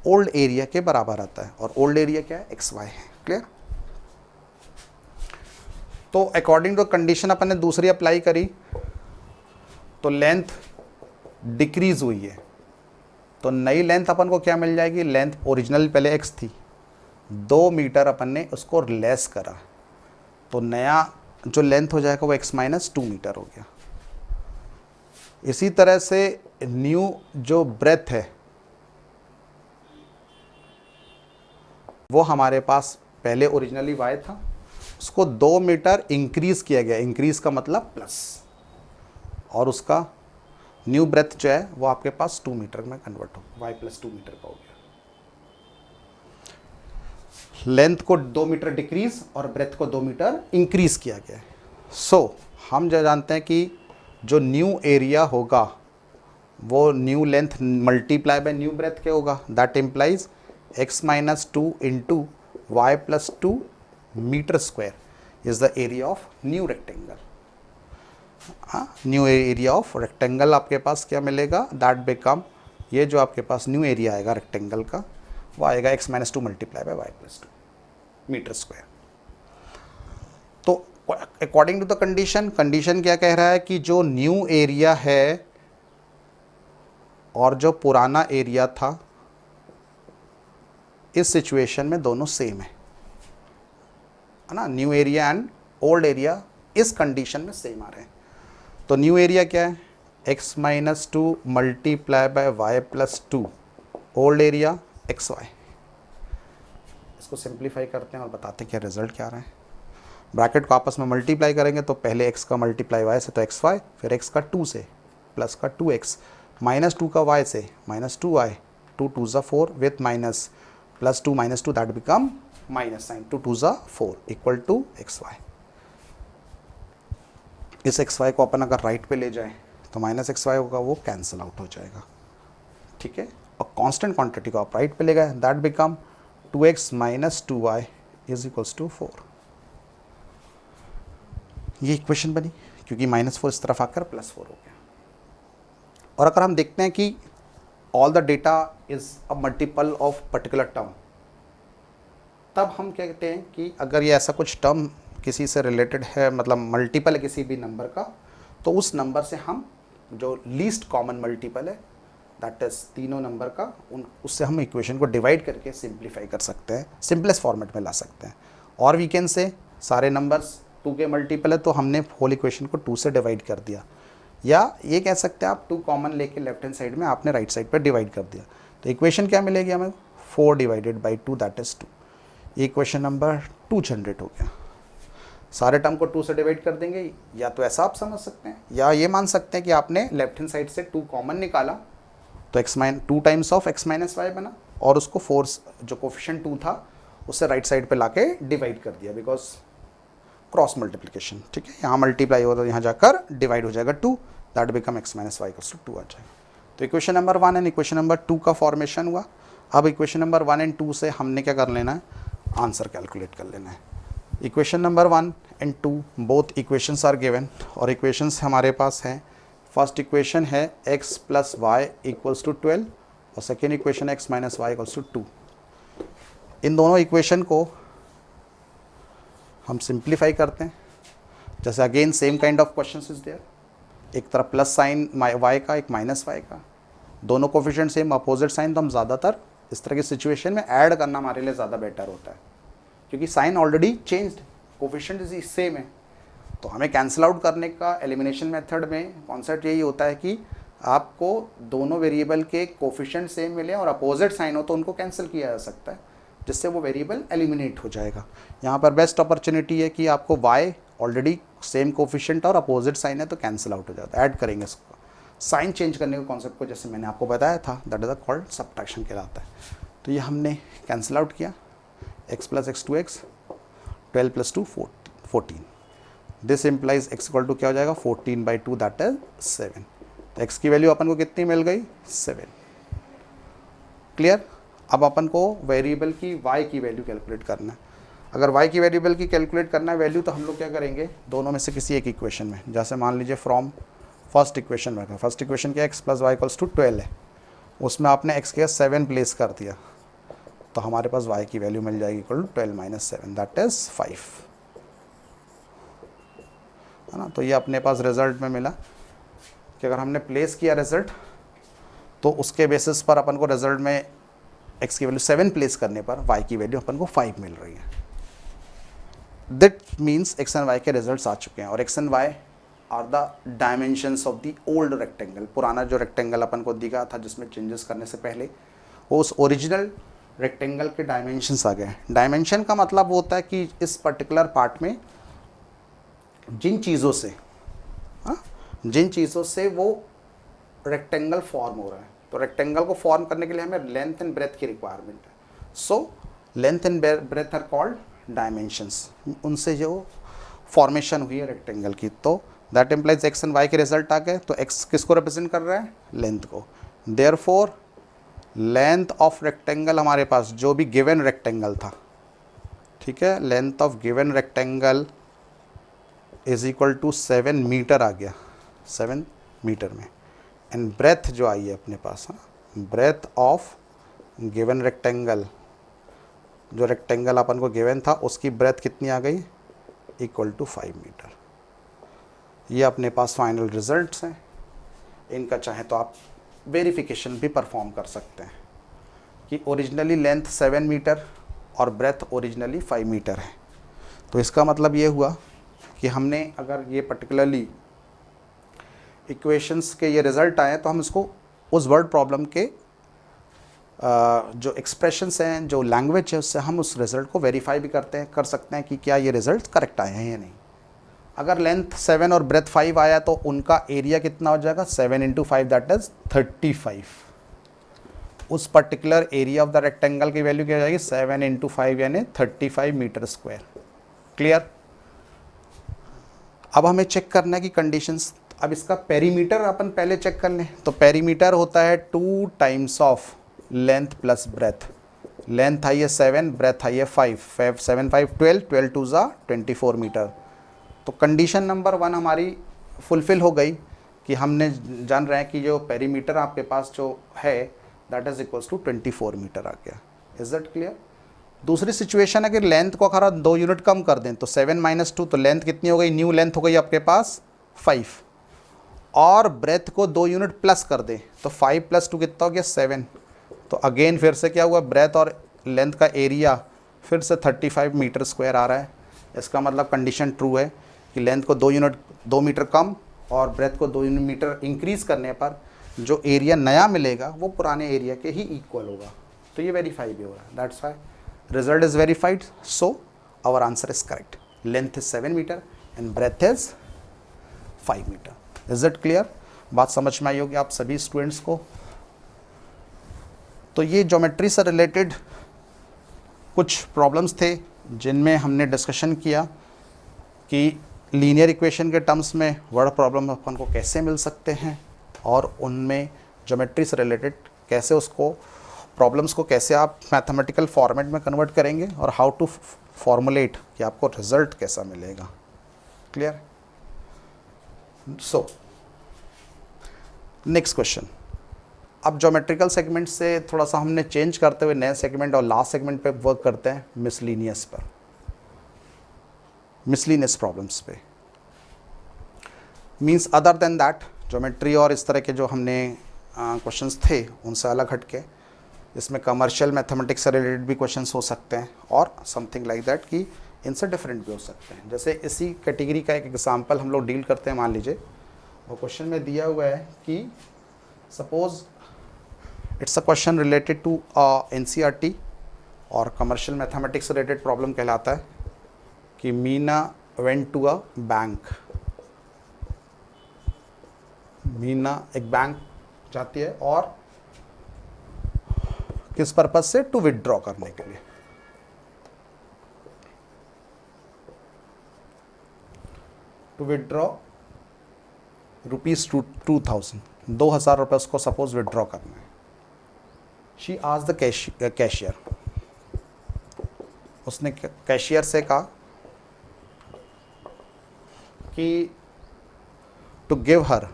old area के बराबर आता है, और ओल्ड एरिया क्या है, XY है। क्लियर? तो अकॉर्डिंग टू कंडीशन अपन ने दूसरी अप्लाई करी तो लेंथ डिक्रीज हुई है, तो नई लेंथ अपन को क्या मिल जाएगी, लेंथ ओरिजिनल पहले x थी, 2 मीटर अपन ने उसको लेस करा तो नया जो लेंथ हो जाएगा वो x माइनस 2 मीटर हो गया। इसी तरह से न्यू जो ब्रेथ है वो हमारे पास पहले ओरिजिनली y था, उसको 2 मीटर इंक्रीज किया गया, इंक्रीज का मतलब प्लस, और उसका न्यू ब्रेथ जो है वो आपके पास 2 मीटर में कन्वर्ट हो, y प्लस 2 मीटर का हो गया। लेंथ को 2 मीटर डिक्रीज और ब्रेथ को 2 मीटर इंक्रीज किया गया है। सो हम जो जानते हैं कि जो न्यू एरिया होगा वो new length multiply by new breadth के होगा, that implies x minus 2 into y plus 2 metre square is the area of new rectangle. New area of rectangle आपके पास क्या मिलेगा, दैट बिकम, ये जो आपके पास न्यू एरिया आएगा रेक्टेंगल का वो आएगा x minus 2 multiply by y plus 2 metre square. तो अकॉर्डिंग टू द कंडीशन क्या कह रहा है कि जो न्यू एरिया है और जो पुराना एरिया था इस सिचुएशन में दोनों सेम है ना, new area and old area इस कंडीशन में सेम आ रहे हैं। तो न्यू एरिया क्या है, x minus 2 multiply by y plus 2, old area XY। इसको सिंप्लीफाई करते हैं और बताते हैं क्या रिजल्ट क्या आ रहा है। ब्रैकेट को आपस में मल्टीप्लाई करेंगे तो पहले x का मल्टीप्लाई y से तो XY, फिर x का 2 से प्लस का 2x, माइनस 2 का y से माइनस 2y, 2 2 ज़ा 4 with minus plus 2 minus 2 that become minus sign, 2 2 ज़ा 4 इक्वल टू XY। इस XY को अपन अगर राइट पे ले जाए तो माइनस XY होगा, वो कैंसिल आउट हो जाएगा। ठीक है, और कांस्टेंट क्वांटिटी को आप राइट पे ले गए, दैट बिकम 2x माइनस 2y इज इक्वल्स टू 4। ये इक्वेशन बनी क्योंकि माइनस 4 इस तरफ आकर प्लस 4 हो गया। और अगर हम देखते हैं कि all the data is a multiple of particular term, तब हम क्या कहते हैं कि अगर ये ऐसा कुछ टर्म किसी से रिलेटेड है, मतलब मल्टीपल है किसी भी नंबर का, तो उस नंबर से हम जो लीस्ट कॉमन मल्टीपल है दैट इज तीनों नंबर का, उससे हम इक्वेशन को डिवाइड करके सिंप्लीफाई कर सकते हैं, सिंपलेस्ट फॉर्मेट में ला सकते हैं। और वी कैन से सारे नंबर्स 2 के मल्टीपल है तो हमने होल इक्वेशन को 2 से डिवाइड कर दिया, या ये कह सकते हैं आप 2 कॉमन लेके लेफ्ट हैंड साइड में आपने राइट साइड पर डिवाइड कर दिया, तो इक्वेशन क्या मिलेगी हमें, 4 डिवाइडेड बाई 2 दैट इज 2। ये इक्वेशन नंबर 2 जनरेट हो गया। सारे टर्म को 2 से डिवाइड कर देंगे, या तो ऐसा आप समझ सकते हैं, या ये मान सकते हैं कि आपने लेफ्ट हैंड साइड से 2 कॉमन निकाला तो 2 times of x minus y बना, और उसको 4 जो कोफिशिएंट 2 था उससे राइट साइड पे लाके डिवाइड कर दिया, बिकॉज क्रॉस मल्टीप्लिकेशन। ठीक है, यहाँ मल्टीप्लाई होगा तो यहाँ जाकर डिवाइड हो जाएगा 2, that become x minus y equals to 2 आ जाएगा। तो equation number 1 and equation number 2 का फॉर्मेशन हुआ। अब इक्वेशन नंबर 1 एंड 2 से हमने क्या कर लेना है, आंसर कैलकुलेट कर लेना है। Equation number 1 and 2 both equations are given, और इक्वेशंस हमारे पास हैं। फर्स्ट इक्वेशन है x plus Y equals to 12, और second equation x minus y equals to 2। इन दोनों इक्वेशन को हम सिंप्लीफाई करते हैं। जैसे again same kind of question is there, एक तरफ प्लस साइन y का, एक माइनस y का, दोनों कोफिशिएंट सेम अपोजिट साइन, तो हम ज़्यादातर इस तरह की सिचुएशन में ऐड करना हमारे लिए ज़्यादा बेटर होता है, क्योंकि sign already changed, coefficient is same है। तो हमें कैंसिल आउट करने का एलिमिनेशन मेथड में कॉन्सेप्ट यही होता है कि आपको दोनों वेरिएबल के कोफिशिएंट सेम मिले और अपोजिट साइन हो तो उनको कैंसिल किया जा सकता है, जिससे वो वेरिएबल एलिमिनेट हो जाएगा। यहाँ पर बेस्ट अपॉर्चुनिटी है कि आपको y ऑलरेडी सेम कोफिशिएंट और अपोजिट साइन है तो कैंसिल आउट हो जाता है। ऐड करेंगे इसको, साइन चेंज करने के कॉन्सेप्ट को जैसे मैंने आपको बताया था, दैट इज कॉल्ड सब्ट्रैक्शन कहलाता है। तो ये हमने कैंसिल आउट किया, x + x2x 12 + 2 14। This implies x equal to क्या हो जाएगा 14/2 दैट इज 7। तो x की वैल्यू अपन को कितनी मिल गई 7। क्लियर। अब अपन को वेरिएबल की y की वैल्यू कैलकुलेट करना है। अगर y की वेरिएबल की कैलकुलेट करना है वैल्यू, तो हम लोग क्या करेंगे, दोनों में से किसी एक इक्वेशन में, जैसे मान लीजिए फ्रॉम फर्स्ट इक्वेशन में, फर्स्ट इक्वेशन क्या x + y = 12 है, उसमें आपने x के 7 प्लेस कर दिया तो हमारे पास y की वैल्यू मिल जाएगी इक्वल टू 12 - 7 दैट इज 5, है ना। तो ये अपने पास रिजल्ट में मिला कि अगर हमने प्लेस किया रिजल्ट तो उसके बेसिस पर अपन को रिजल्ट में x की वैल्यू 7 प्लेस करने पर y की वैल्यू अपन को 5 मिल रही है। That means x and y के रिजल्ट्स आ चुके हैं और x and y are the dimensions of the old rectangle. पुराना जो रेक्टेंगल अपन को दिखा था जिसमें चेंजेस करने से पहले, वो उस ओरिजिनल रेक्टेंगल के डायमेंशंस आ गए। डायमेंशन का मतलब होता है कि इस पर्टिकुलर पार्ट में जिन चीज़ों से वो रेक्टेंगल फॉर्म हो रहा है, तो रेक्टेंगल को फॉर्म करने के लिए हमें लेंथ एंड ब्रेथ की रिक्वायरमेंट है। So length and breadth are called dimensions, उनसे जो फॉर्मेशन हुई है रेक्टेंगल की। तो that implies x and y के रिजल्ट आ गए। तो x किसको रिप्रेजेंट कर रहा है, लेंथ को। देयरफॉर लेंथ ऑफ रेक्टेंगल हमारे पास जो भी गिवन रेक्टेंगल था, ठीक है, length of given rectangle is equal to 7 metre आ गया, 7 मीटर में। एंड ब्रेथ जो आई है अपने पास, ब्रेथ ऑफ गिवन रेक्टेंगल, जो रेक्टेंगल अपन को गिवन था उसकी ब्रेथ कितनी आ गई, इक्वल टू 5 मीटर। ये अपने पास फाइनल रिजल्ट्स हैं। इनका चाहे तो आप वेरिफिकेशन भी परफॉर्म कर सकते हैं कि ओरिजिनली लेंथ 7 मीटर और ब्रेथ ओरिजिनली 5 मीटर है। तो इसका मतलब ये हुआ कि हमने अगर ये पर्टिकुलरली इक्वेशंस के ये रिज़ल्ट आए तो हम इसको उस वर्ड प्रॉब्लम के जो एक्सप्रेशंस हैं, जो लैंग्वेज है, उससे हम उस रिज़ल्ट को वेरीफाई भी कर सकते हैं कि क्या ये रिज़ल्ट करेक्ट आए हैं या नहीं। अगर लेंथ 7 और ब्रेथ 5 आया तो उनका एरिया कितना हो जाएगा, 7 × 5 दैट इज 35। उस particular area of the rectangle की वैल्यू क्या हो जाएगी, 7 × 5 यानी 35 मीटर स्क्वायर। क्लियर। अब हमें चेक करना है कि कंडीशंस। अब इसका पेरीमीटर अपन पहले चेक कर लें। तो पेरीमीटर होता है 2 times of length plus breadth. Length आई है 7, ब्रेथ आई है 5, 7 5 12, 12 2 24 मीटर। तो कंडीशन नंबर 1 हमारी फुलफ़िल हो गई कि हमने जान रहे हैं कि जो पेरीमीटर आपके पास जो है that is equals to 24 metre आ गया। Is that clear. दूसरी सिचुएशन है कि लेंथ को अगर 2 यूनिट कम कर दें तो 7 - 2, तो लेंथ कितनी हो गई, न्यू लेंथ हो गई आपके पास 5, और ब्रेथ को 2 यूनिट प्लस कर दें तो 5 + 2 कितना हो गया 7। तो अगेन फिर से क्या हुआ, ब्रेथ और लेंथ का एरिया फिर से 35 मीटर स्क्वायर आ रहा है। इसका मतलब कंडीशन ट्रू है कि लेंथ को 2 मीटर कम और ब्रेथ को 2 मीटर इंक्रीज़ करने पर जो एरिया नया मिलेगा वो पुराने एरिया के ही इक्वल होगा। तो ये वेरीफाई भी हो रहा है। That's why result is verified. So our answer is correct. Length is 7 metre and breadth is 5 metre. Is it clear. बात समझ में आई होगी आप सभी स्टूडेंट्स को। तो ये ज्योमेट्री से रिलेटेड कुछ प्रॉब्लम्स थे जिनमें हमने डिस्कशन किया कि लीनियर इक्वेशन के टर्म्स में वर्ड प्रॉब्लम अपन को कैसे मिल सकते हैं और उनमें ज्योमेट्री से रिलेटेड कैसे उसको प्रॉब्लम्स को कैसे आप मैथमेटिकल फॉर्मेट में कन्वर्ट करेंगे और हाउ टू फॉर्मुलेट कि आपको रिजल्ट कैसा मिलेगा। क्लियर। So next question. अब ज्योमेट्रिकल सेगमेंट से थोड़ा सा हमने चेंज करते हुए नए सेगमेंट और लास्ट सेगमेंट पे वर्क करते हैं, मिसलिनियस पर, मिसलिनियस प्रॉब्लम्स पे। Means other than that geometry और इस तरह के जो हमने क्वेश्चंस थे उनसे अलग हटके इसमें कमर्शियल मैथमेटिक्स से रिलेटेड भी क्वेश्चंस हो सकते हैं और समथिंग लाइक दैट कि इनसे डिफरेंट भी हो सकते हैं। जैसे इसी कैटेगरी का एक एग्जांपल हम लोग डील करते हैं। मान लीजिए वो क्वेश्चन में दिया हुआ है कि suppose it's a question related to NCERT और कमर्शियल मैथमेटिक्स रिलेटेड प्रॉब्लम कहलाता है कि Meena went to a bank. Meena एक बैंक जाती है और किस पर्पज से? टू विथड्रॉ करने के लिए। टू विथड्रॉ ₹2000, 2000 रुपये उसको सपोज विथड्रॉ करना है। शी आज द कैशियर, उसने कैशियर से कहा कि to give her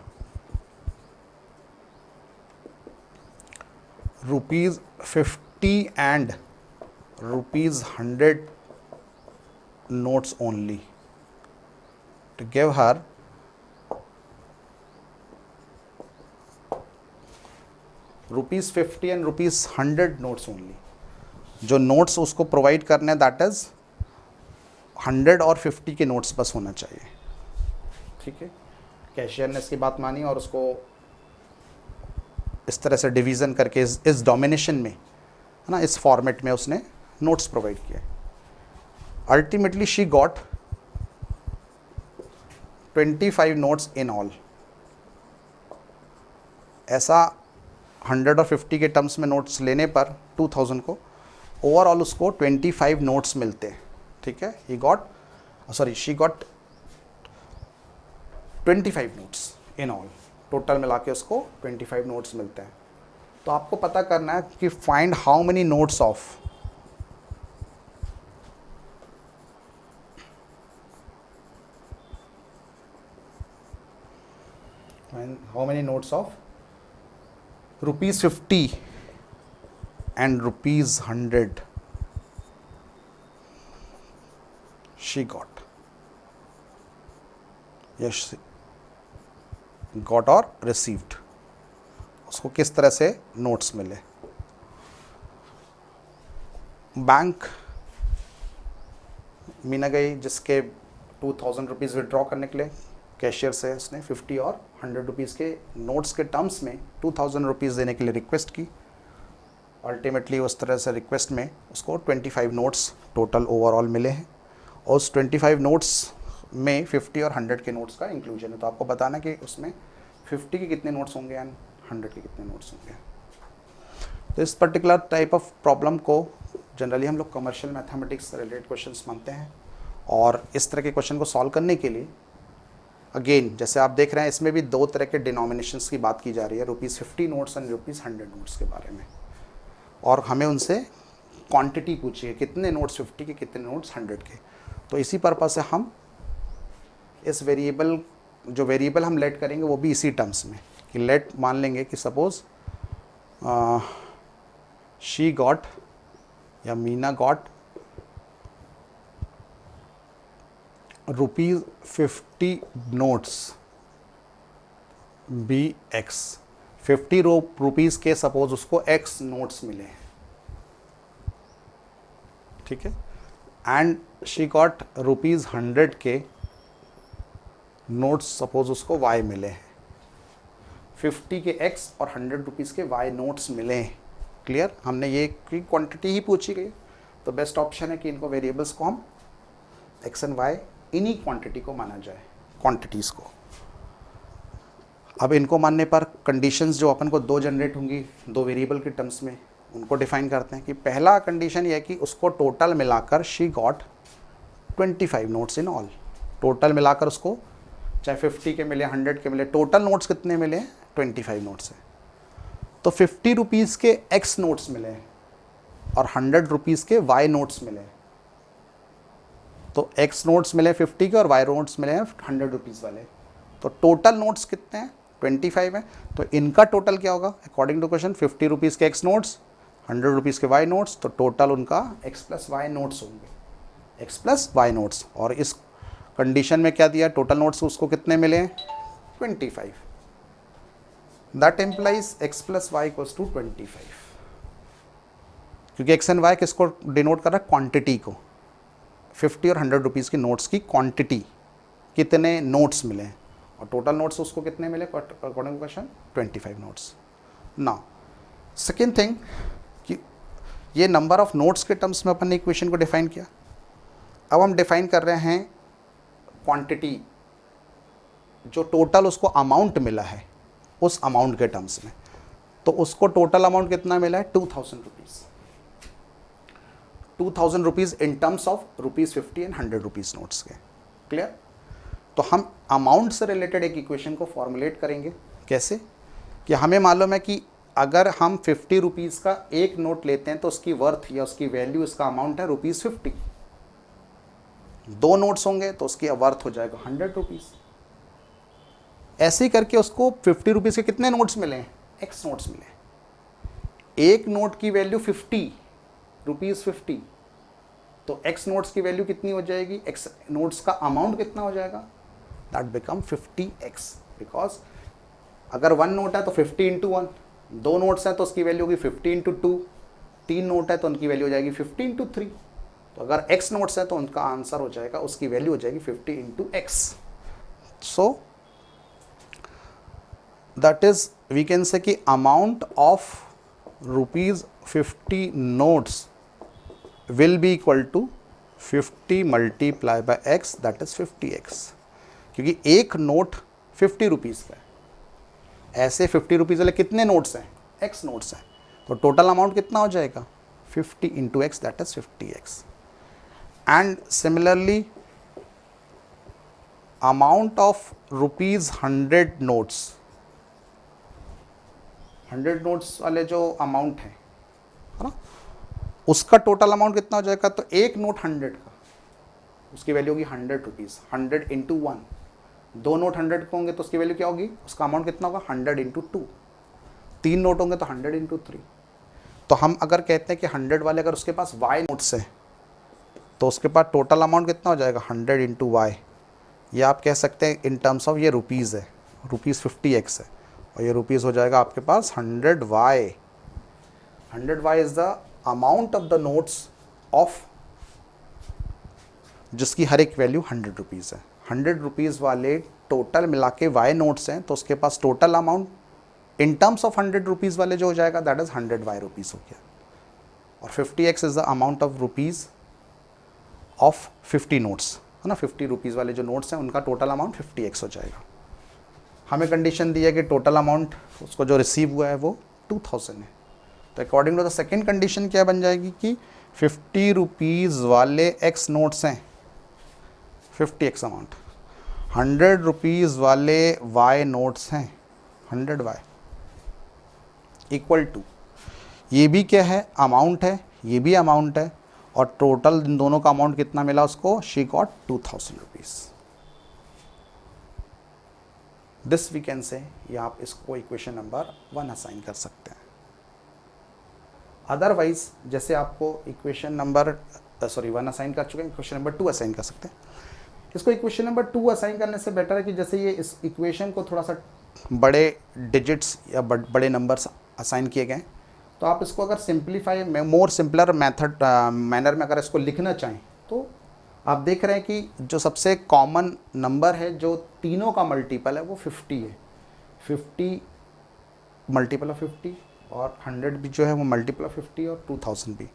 ₹50 and ₹100 notes only. To give her ₹50 and ₹100 notes only. जो नोट्स उसको प्रोवाइड करने हैं दैट इज 100 और 50 के नोट्स बस होना चाहिए। ठीक है, कैशियर ने इसकी बात मानी और उसको इस तरह से डिवीज़न करके इस डोमिनेशन में, है ना, इस फॉर्मेट में उसने नोट्स प्रोवाइड किए। Ultimately she got 25 notes in all. ऐसा 100 और 50 के टर्म्स में नोट्स लेने पर 2000 को ओवरऑल उसको 25 नोट्स मिलते हैं। ठीक है, she got 25 notes in all. Total मिला के उसको 25 नोट्स मिलते हैं। तो आपको पता करना है कि find how many notes of ₹50 and ₹100 she got. Yes, got or received. उसको किस तरह से नोट्स मिले। बैंक मीना गई जिसके 2000 रुपीज़ विड्रॉ करने के लिए कैशियर से उसने 50 और 100 रुपीज़ के नोट्स के टर्म्स में 2000 रुपीज़ देने के लिए रिक्वेस्ट की। अल्टीमेटली उस तरह से रिक्वेस्ट में उसको 25 नोट्स टोटल ओवरऑल मिले हैं और उस 25 नोट्स में 50 और 100 के नोट्स का इंक्लूजन है। तो आपको बताना कि उसमें 50 के कितने नोट्स होंगे एंड 100 के कितने नोट्स होंगे। तो इस पर्टिकुलर टाइप ऑफ प्रॉब्लम को जनरली हम लोग कमर्शियल मैथमेटिक्स से रिलेटेड क्वेश्चंस मानते हैं। और इस तरह के क्वेश्चन को सॉल्व करने के लिए अगेन जैसे आप देख रहे हैं इसमें भी दो तरह के डिनोमिनेशंस की बात की जा रही है, ₹50 नोट्स एंड ₹100 नोट्स के बारे में। और हमें उनसे क्वांटिटी पूछी है, कितने नोट्स 50 के, कितने नोट्स 100 के। तो इसी पर्पज से हम इस वेरिएबल हम लेट करेंगे वो भी इसी टर्म्स में कि लेट मान लेंगे कि सपोज शी गॉट या Meena got ₹50 notes BX। 50 rupees के सपोज उसको X नोट्स मिले, ठीक है, एंड शी गॉट ₹100 के नोट्स सपोज उसको Y मिले हैं। 50 के X और 100 रुपीज़ के Y नोट्स मिले हैं। क्लियर, हमने ये की क्वांटिटी ही पूछी गई। तो बेस्ट ऑप्शन है कि इनको वेरिएबल्स को हम X एंड Y इन्हीं क्वांटिटी को माना जाए, क्वांटिटीज़ को। अब इनको मानने पर कंडीशंस जो अपन को दो जनरेट होंगी दो वेरिएबल के टर्म्स में, उनको डिफाइन करते हैं कि पहला कंडीशन ये है कि उसको टोटल मिलाकर she got 25 notes in all. Total मिलाकर उसको चाहे 50 के मिले 100 के मिले, टोटल नोट्स कितने मिले हैं? 25 नोट्स हैं। तो 50 रुपीज़ के X नोट्स मिले हैं और 100 रुपीज़ के Y नोट्स मिले हैं। तो X नोट्स मिले 50 के और Y नोट्स मिले हैं 100 रुपीज़ वाले। तो टोटल नोट्स कितने हैं? 25 हैं। तो इनका टोटल क्या होगा अकॉर्डिंग टू क्वेश्चन? 50 रुपीज़ के X नोट्स, 100 रुपीज़ के Y नोट्स। तो टोटल उनका X प्लस Y नोट्स होंगे, X प्लस Y नोट्स। और इस कंडीशन में क्या दिया? टोटल नोट्स उसको कितने मिले हैं? 25। That implies X plus Y equals to 25, क्योंकि X एंड Y किसको डिनोट कर रहा है? क्वांटिटी को। 50 और 100 रुपीज़ की नोट्स की क्वांटिटी, कितने नोट्स मिले हैं, और टोटल नोट्स उसको कितने मिले अकॉर्डिंग टू क्वेश्चन? 25 नोट्स। ना सेकेंड थिंग कि ये नंबर ऑफ नोट्स के टर्म्स में अपन ने इक्वेशन को डिफाइन किया। अब हम डिफाइन कर रहे हैं क्वांटिटी, जो टोटल उसको अमाउंट मिला है उस अमाउंट के टर्म्स में। तो उसको टोटल अमाउंट कितना मिला है, 2000 rupees. 2000 rupees in terms of ₹50 and 100 rupees notes के। क्लियर? तो हम अमाउंट से रिलेटेड एक इक्वेशन को फॉर्मुलेट करेंगे। कैसे? कि हमें मालूम है कि अगर हम 50 रुपीज़ का एक नोट लेते हैं तो उसकी वर्थ या उसकी वैल्यू, उसका अमाउंट है ₹50। 2 नोट्स होंगे तो उसकी वर्थ हो जाएगा 100 रुपीज़। ऐसे ही करके उसको 50 रुपीज़ के कितने नोट्स मिले हैं, एक्स नोट्स मिले। एक नोट की वैल्यू 50 रुपीज़ 50, तो एक्स नोट्स की वैल्यू कितनी हो जाएगी, एक्स नोट्स का अमाउंट कितना हो जाएगा, दैट बिकम 50x। बिकॉज अगर 1 नोट है तो 50 इंटू 1, 2 नोट्स हैं तो उसकी वैल्यू होगी 50 इंटू 2, 3 नोट है तो उनकी वैल्यू हो जाएगी 50 इंटू 3। तो अगर x नोट्स है तो उनका आंसर हो जाएगा, उसकी वैल्यू हो जाएगी 50 into x. So that is we can say कि amount of ₹50 notes will be equal to 50 multiply by x, that is 50x। क्योंकि एक नोट 50 रुपीज़ का है। ऐसे 50 रुपीज़ वाले कितने नोट्स हैं, x नोट्स हैं। तो टोटल अमाउंट कितना हो जाएगा, 50 into x, that is 50x। And similarly amount of ₹100 notes, 100 notes वाले जो अमाउंट है ना, उसका टोटल अमाउंट कितना हो जाएगा। तो एक नोट 100 का, उसकी वैल्यू होगी 100 रुपीज़, 100 इंटू 1। 2 नोट 100 के होंगे तो उसकी वैल्यू क्या होगी, उसका अमाउंट कितना होगा, 100 इंटू 2। 3 नोट होंगे तो 100 इंटू 3। तो हम अगर कहते हैं कि 100 वाले अगर उसके पास y नोट्स है तो उसके पास टोटल अमाउंट कितना हो जाएगा, 100 इंटू वाई। या आप कह सकते हैं इन टर्म्स ऑफ ये रुपीज़ है, ₹50x है, और ये रुपीज़ हो जाएगा आपके पास 100y। 100y is the amount of the notes of, जिसकी हर एक वैल्यू 100 रुपीज़ है। 100 रुपीज़ वाले टोटल मिला के y नोट्स हैं तो उसके पास total amount in terms of 100 rupees वाले जो हो जाएगा, दैट इज़ 100y रुपीज़ हो गया। और 50x is the amount of rupees of 50 notes, है ना। 50 रुपीज़ वाले जो नोट्स हैं उनका टोटल अमाउंट 50x हो जाएगा। हमें कंडीशन दी है कि टोटल अमाउंट उसको जो रिसीव हुआ है वो 2000 है। तो according to the second condition क्या बन जाएगी कि 50 रुपीज़ वाले x नोट्स हैं, 50x अमाउंट। 100 रुपीज़ वाले y नोट्स हैं, 100y, इक्वल टू, ये भी क्या है, अमाउंट है, ये भी अमाउंट है, और टोटल इन दोनों का अमाउंट कितना मिला उसको, she got 2000 rupees. This we can say, या आप इसको इक्वेशन नंबर 1 असाइन कर सकते हैं। अदरवाइज जैसे आपको इक्वेशन नंबर 1 असाइन कर चुके हैं, इक्वेशन नंबर 2 असाइन कर सकते हैं। इसको इक्वेशन नंबर 2 असाइन करने से बेटर है कि जैसे ये इस इक्वेशन को थोड़ा सा बड़े डिजिट्स या बड़े नंबर्स असाइन किए गए, तो आप इसको अगर simplify more simpler method manner में अगर इसको लिखना चाहें तो आप देख रहे हैं कि जो सबसे कॉमन नंबर है जो तीनों का मल्टीपल है वो 50 है। 50 मल्टीपल ऑफ 50 और 100 भी जो है वो मल्टीपल ऑफ 50 और 2000 भी।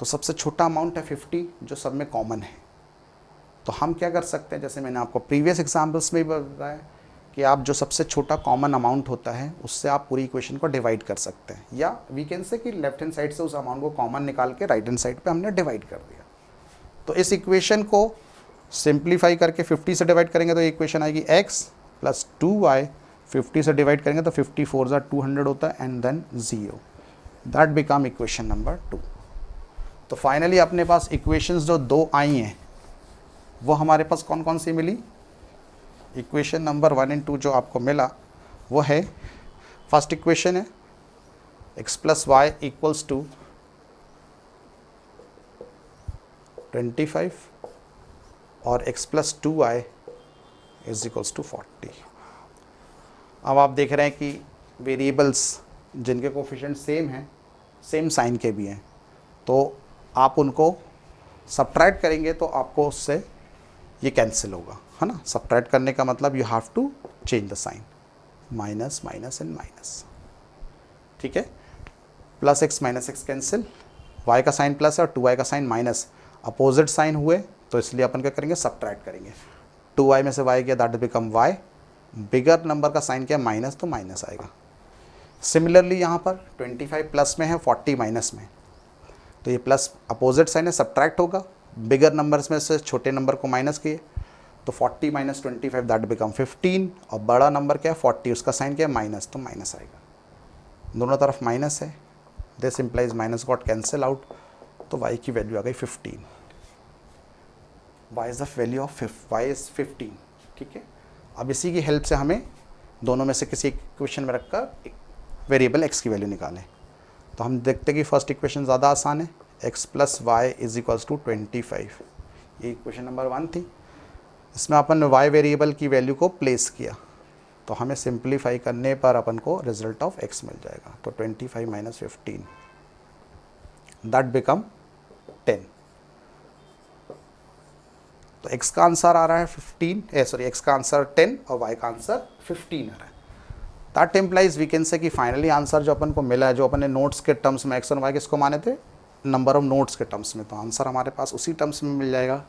तो सबसे छोटा अमाउंट है 50 जो सब में कॉमन है। तो हम क्या कर सकते हैं, जैसे मैंने आपको प्रीवियस एग्जाम्पल्स में भी बताया कि आप जो सबसे छोटा कॉमन अमाउंट होता है उससे आप पूरी इक्वेशन को डिवाइड कर सकते हैं, या वी कैन से कि लेफ्ट हैंड साइड से उस अमाउंट को कॉमन निकाल के राइट हैंड साइड पे हमने डिवाइड कर दिया। तो इस इक्वेशन को सिंप्लीफाई करके 50 से डिवाइड करेंगे तो इक्वेशन आएगी x प्लस 2y। 50 से डिवाइड करेंगे तो 54 ज़ा 200 होता है and then 0। That become equation number 2। तो फाइनली अपने पास इक्वेशंस जो 2 आई हैं वो हमारे पास कौन कौन सी मिली। इक्वेशन नंबर 1 एंड 2 जो आपको मिला वो है, फर्स्ट इक्वेशन है x plus Y equals to 25 और x plus 2y is equals to 40। अब आप देख रहे हैं कि वेरिएबल्स जिनके कोफिशिएंट सेम हैं, सेम साइन के भी हैं, तो आप उनको सब्ट्रैक्ट करेंगे तो आपको उससे ये कैंसिल होगा, है ना। सब्ट्रैक्ट करने का मतलब you have to change the sign, minus minus and minus. ठीक है, plus x minus x cancel, y का साइन प्लस है और 2y का साइन माइनस, अपोजिट साइन हुए तो इसलिए अपन क्या करेंगे, सब्ट्रैक्ट करेंगे। 2y में से y गया, that become y, bigger number का साइन क्या माइनस, तो माइनस आएगा। सिमिलरली यहाँ पर 25 प्लस में है, 40 माइनस में, तो ये प्लस अपोजिट साइन है, सब्ट्रैक्ट होगा, बिगर नंबर्स में से छोटे नंबर को माइनस किए, तो 40 माइनस 25 दैट बिकम 15, और बड़ा नंबर क्या है 40, उसका साइन क्या है माइनस, तो माइनस आएगा। दोनों तरफ माइनस है, this implies minus got cancel out, तो y की वैल्यू आ गई 15। y is the value of y is 15, ठीक है। अब इसी की हेल्प से हमें दोनों में से किसी इक्वेशन में रखकर वेरिएबल x की वैल्यू निकालें। तो हम देखते हैं कि फर्स्ट इक्वेशन ज़्यादा आसान है, x plus y is equals to 25, ये इक्वेशन नंबर 1 थी। इसमें अपन y वेरिएबल की वैल्यू को प्लेस किया, तो हमें सिंप्लीफाई करने पर अपन को रिजल्ट ऑफ x मिल जाएगा, तो 25 माइनस 15 दैट बिकम 10। तो x का आंसर आ रहा है 15, x का आंसर 10 और y का आंसर 15 आ रहा है। That implies we can say कि फाइनली आंसर जो अपन को मिला है, जो अपन ने नोट्स के टर्म्स में x और y किसको माने थे, नंबर ऑफ नोट्स के टर्म्स में, तो आंसर हमारे पास उसी टर्म्स में मिल जाएगा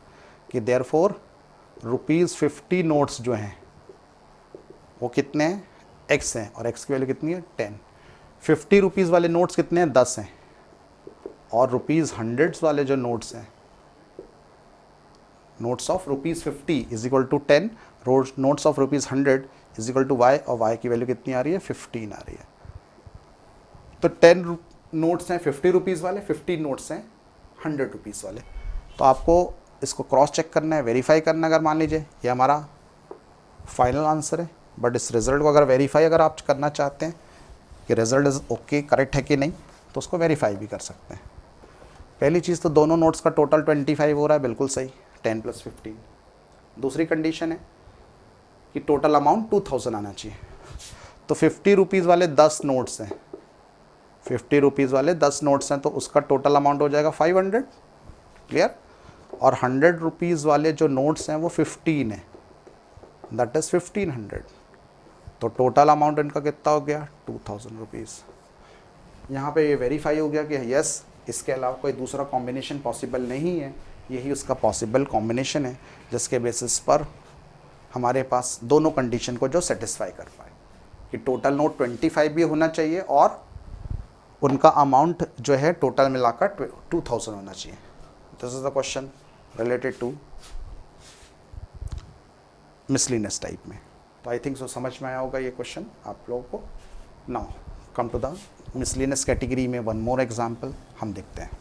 कि देयरफॉर ₹50 नोट्स जो हैं वो कितने हैं, x हैं, और x की वैल्यू कितनी है 10। 50 रुपीज़ वाले नोट्स कितने हैं, 10 हैं, और ₹100 वाले जो नोट्स हैं, notes of ₹50 is equal to 10, notes of ₹100 is equal to y, और y की वैल्यू कितनी आ रही है 15 आ रही है। तो 10 नोट्स हैं 50 रुपीज़ वाले, 15 नोट्स हैं 100 रुपीज़ वाले। तो आपको इसको क्रॉस चेक करना है, वेरीफाई करना है। अगर मान लीजिए ये हमारा फाइनल आंसर है, बट इस रिज़ल्ट को अगर वेरीफाई अगर आप करना चाहते हैं कि रिज़ल्ट इज़ ओके, करेक्ट है कि नहीं, तो उसको वेरीफाई भी कर सकते हैं। पहली चीज़ तो दोनों नोट्स का टोटल 25 हो रहा है, बिल्कुल सही, 10 प्लस 15। दूसरी कंडीशन है कि टोटल अमाउंट 2000 आना चाहिए। तो 50 रुपीज़ वाले 10 नोट्स हैं, 50 रुपीज़ वाले 10 नोट्स हैं, तो उसका टोटल अमाउंट हो जाएगा 500, क्लियर। और 100 रुपीज़ वाले जो नोट्स हैं वो 15 है, दैट इज़ 1500। तो टोटल अमाउंट इनका कितना हो गया 2000 रुपीज़। यहाँ पे ये वेरीफाई हो गया कि यस, इसके अलावा कोई दूसरा कॉम्बिनेशन पॉसिबल नहीं है, यही उसका पॉसिबल कॉम्बिनेशन है, जिसके बेसिस पर हमारे पास दोनों कंडीशन को जो सेटिस्फाई कर पाए कि टोटल नोट 25 भी होना चाहिए और उनका अमाउंट जो है टोटल मिलाकर 2000 होना चाहिए। This is the question related to miscellaneous type में। तो आई थिंक सो समझ में आया होगा ये क्वेश्चन आप लोगों को। Now come to the miscellaneous category में वन मोर एग्जाम्पल हम देखते हैं।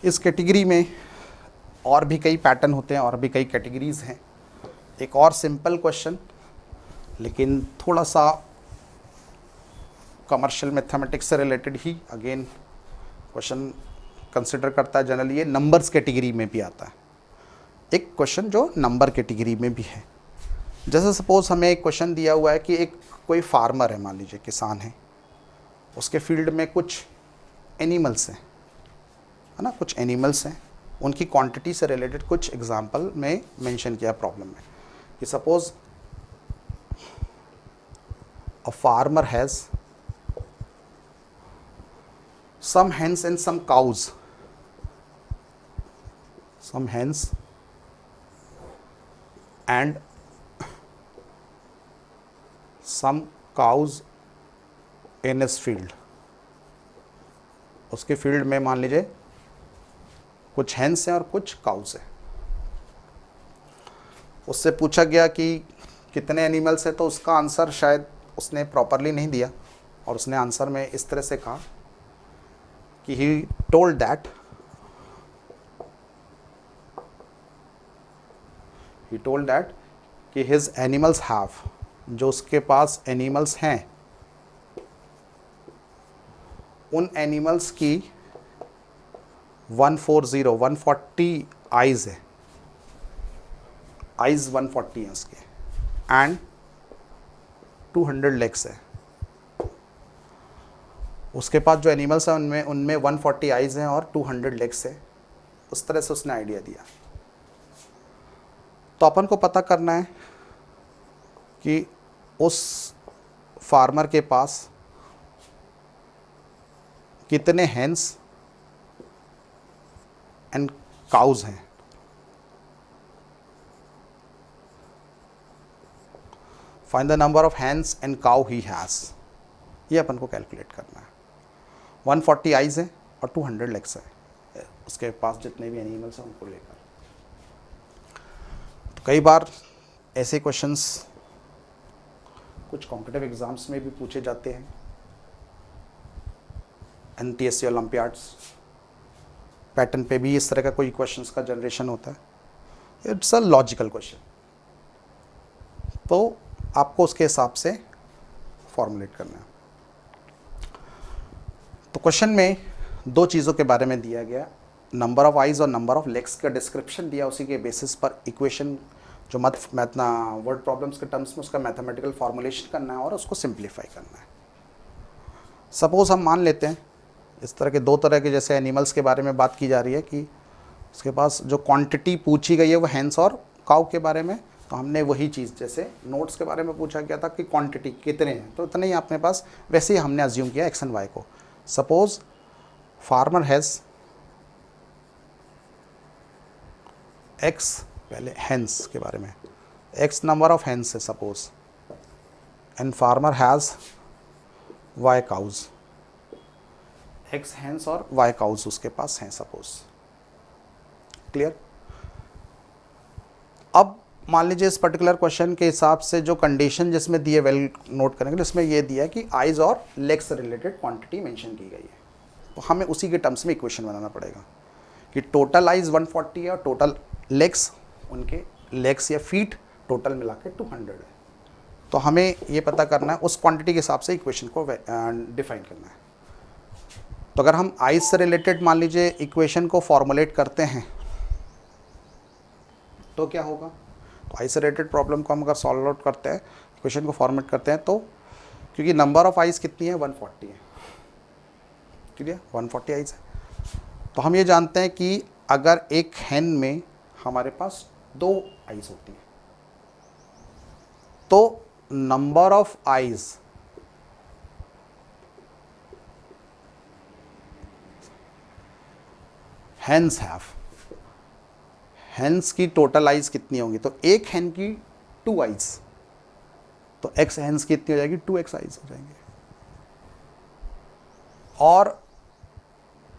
इस कैटेगरी में और भी कई पैटर्न होते हैं और भी कई कैटेगरीज़ हैं। एक और सिंपल क्वेश्चन, लेकिन थोड़ा सा कमर्शियल मैथमेटिक्स से रिलेटेड ही अगेन क्वेश्चन कंसिडर करता है। जनरली ये नंबर्स कैटेगरी में भी आता है, एक क्वेश्चन जो नंबर कैटेगरी में भी है। जैसे सपोज हमें एक क्वेश्चन दिया हुआ है कि एक कोई फार्मर है, मान लीजिए किसान है, उसके फील्ड में कुछ एनिमल्स हैं, है ना, कुछ एनिमल्स हैं, उनकी क्वांटिटी से रिलेटेड कुछ एग्जांपल में मेंशन किया प्रॉब्लम में कि suppose a farmer has some hens and some cows, some hens and some cows in his field। उसके फील्ड में मान लीजिए कुछ हेंस हैं और कुछ काउस हैं। उससे पूछा गया कि कितने एनिमल्स हैं, तो उसका आंसर शायद उसने प्रॉपरली नहीं दिया और उसने आंसर में इस तरह से कहा कि he told that कि his animals have, जो उसके पास एनिमल्स हैं उन एनिमल्स की 140 आइज़ है, आइज़ 140 हैं उसके, एंड 200 लेग्स है। उसके पास जो एनिमल्स हैं उनमें 140 आइज़ हैं और 200 लेग्स है। उस तरह से उसने आइडिया दिया। तो अपन को पता करना है कि उस फार्मर के पास कितने हेन्स एंड काउज हैं? Find the number of hens and cow he has, ये अपन को कैलकुलेट करना है। 140 आइज है और 200 लेग्स है उसके पास, जितने भी एनिमल्स हैं उनको लेकर। तो कई बार ऐसे क्वेश्चंस कुछ कॉम्पिटिटिव एग्जाम्स में भी पूछे जाते हैं, NTSC ओलंपियाड्स पैटर्न पे भी इस तरह का कोई क्वेश्चंस का जनरेशन होता है। इट्स अ लॉजिकल क्वेश्चन, तो आपको उसके हिसाब से फॉर्मुलेट करना है। तो क्वेश्चन में दो चीज़ों के बारे में दिया गया, नंबर ऑफ आइज और नंबर ऑफ लेग्स का डिस्क्रिप्शन दिया, उसी के बेसिस पर इक्वेशन जो वर्ड प्रॉब्लम्स के टर्म्स में उसका मैथमेटिकल फॉर्मुलेशन करना है और उसको सिंप्लीफाई करना है। सपोज हम मान लेते हैं इस तरह के दो तरह के जैसे एनिमल्स के बारे में बात की जा रही है कि उसके पास जो क्वांटिटी पूछी गई है वो हैंस और काउ के बारे में, तो हमने वही चीज़ जैसे नोट्स के बारे में पूछा गया था कि क्वांटिटी कितने हैं, तो इतने ही अपने पास, वैसे ही हमने अज्यूम किया एक्स एंड वाई को। सपोज फार्मर हैज़ एक्स, पहले हैंस के बारे में, एक्स नंबर ऑफ हैंस है suppose, and farmer has y cows, x hens और वाई काउज उसके पास हैं सपोज। क्लियर? अब मान लीजिए इस पर्टिकुलर क्वेश्चन के हिसाब से जो कंडीशन जिसमें दिए, वेल नोट करेंगे, जिसमें ये दिया है कि आइज और लेग्स से रिलेटेड क्वांटिटी मेंशन की गई है, तो हमें उसी के टर्म्स में इक्वेशन बनाना पड़ेगा कि टोटल आइज 140 है और टोटल लेग्स, उनके लेग्स या फीट टोटल मिला के 200 है। तो हमें ये पता करना है, उस क्वांटिटी के हिसाब से इक्वेशन को डिफाइन करना है। तो अगर हम आइज से रिलेटेड मान लीजिए इक्वेशन को फॉर्मुलेट करते हैं तो क्या होगा, तो आइज से रिलेटेड प्रॉब्लम को हम अगर सॉल्व आउट करते हैं, इक्वेशन को फॉर्मुलेट करते हैं, तो क्योंकि नंबर ऑफ आइज कितनी है 140 है, क्लियर, 140 आइज है, तो हम ये जानते हैं कि अगर एक हैन में हमारे पास 2 आइज होती हैं तो number of eyes hens have, hens की टोटल आइज कितनी होंगी, तो एक हैन की 2 आइज, तो एक्स हेन्स की कितनी हो जाएगी, 2x आइज हो जाएंगे। और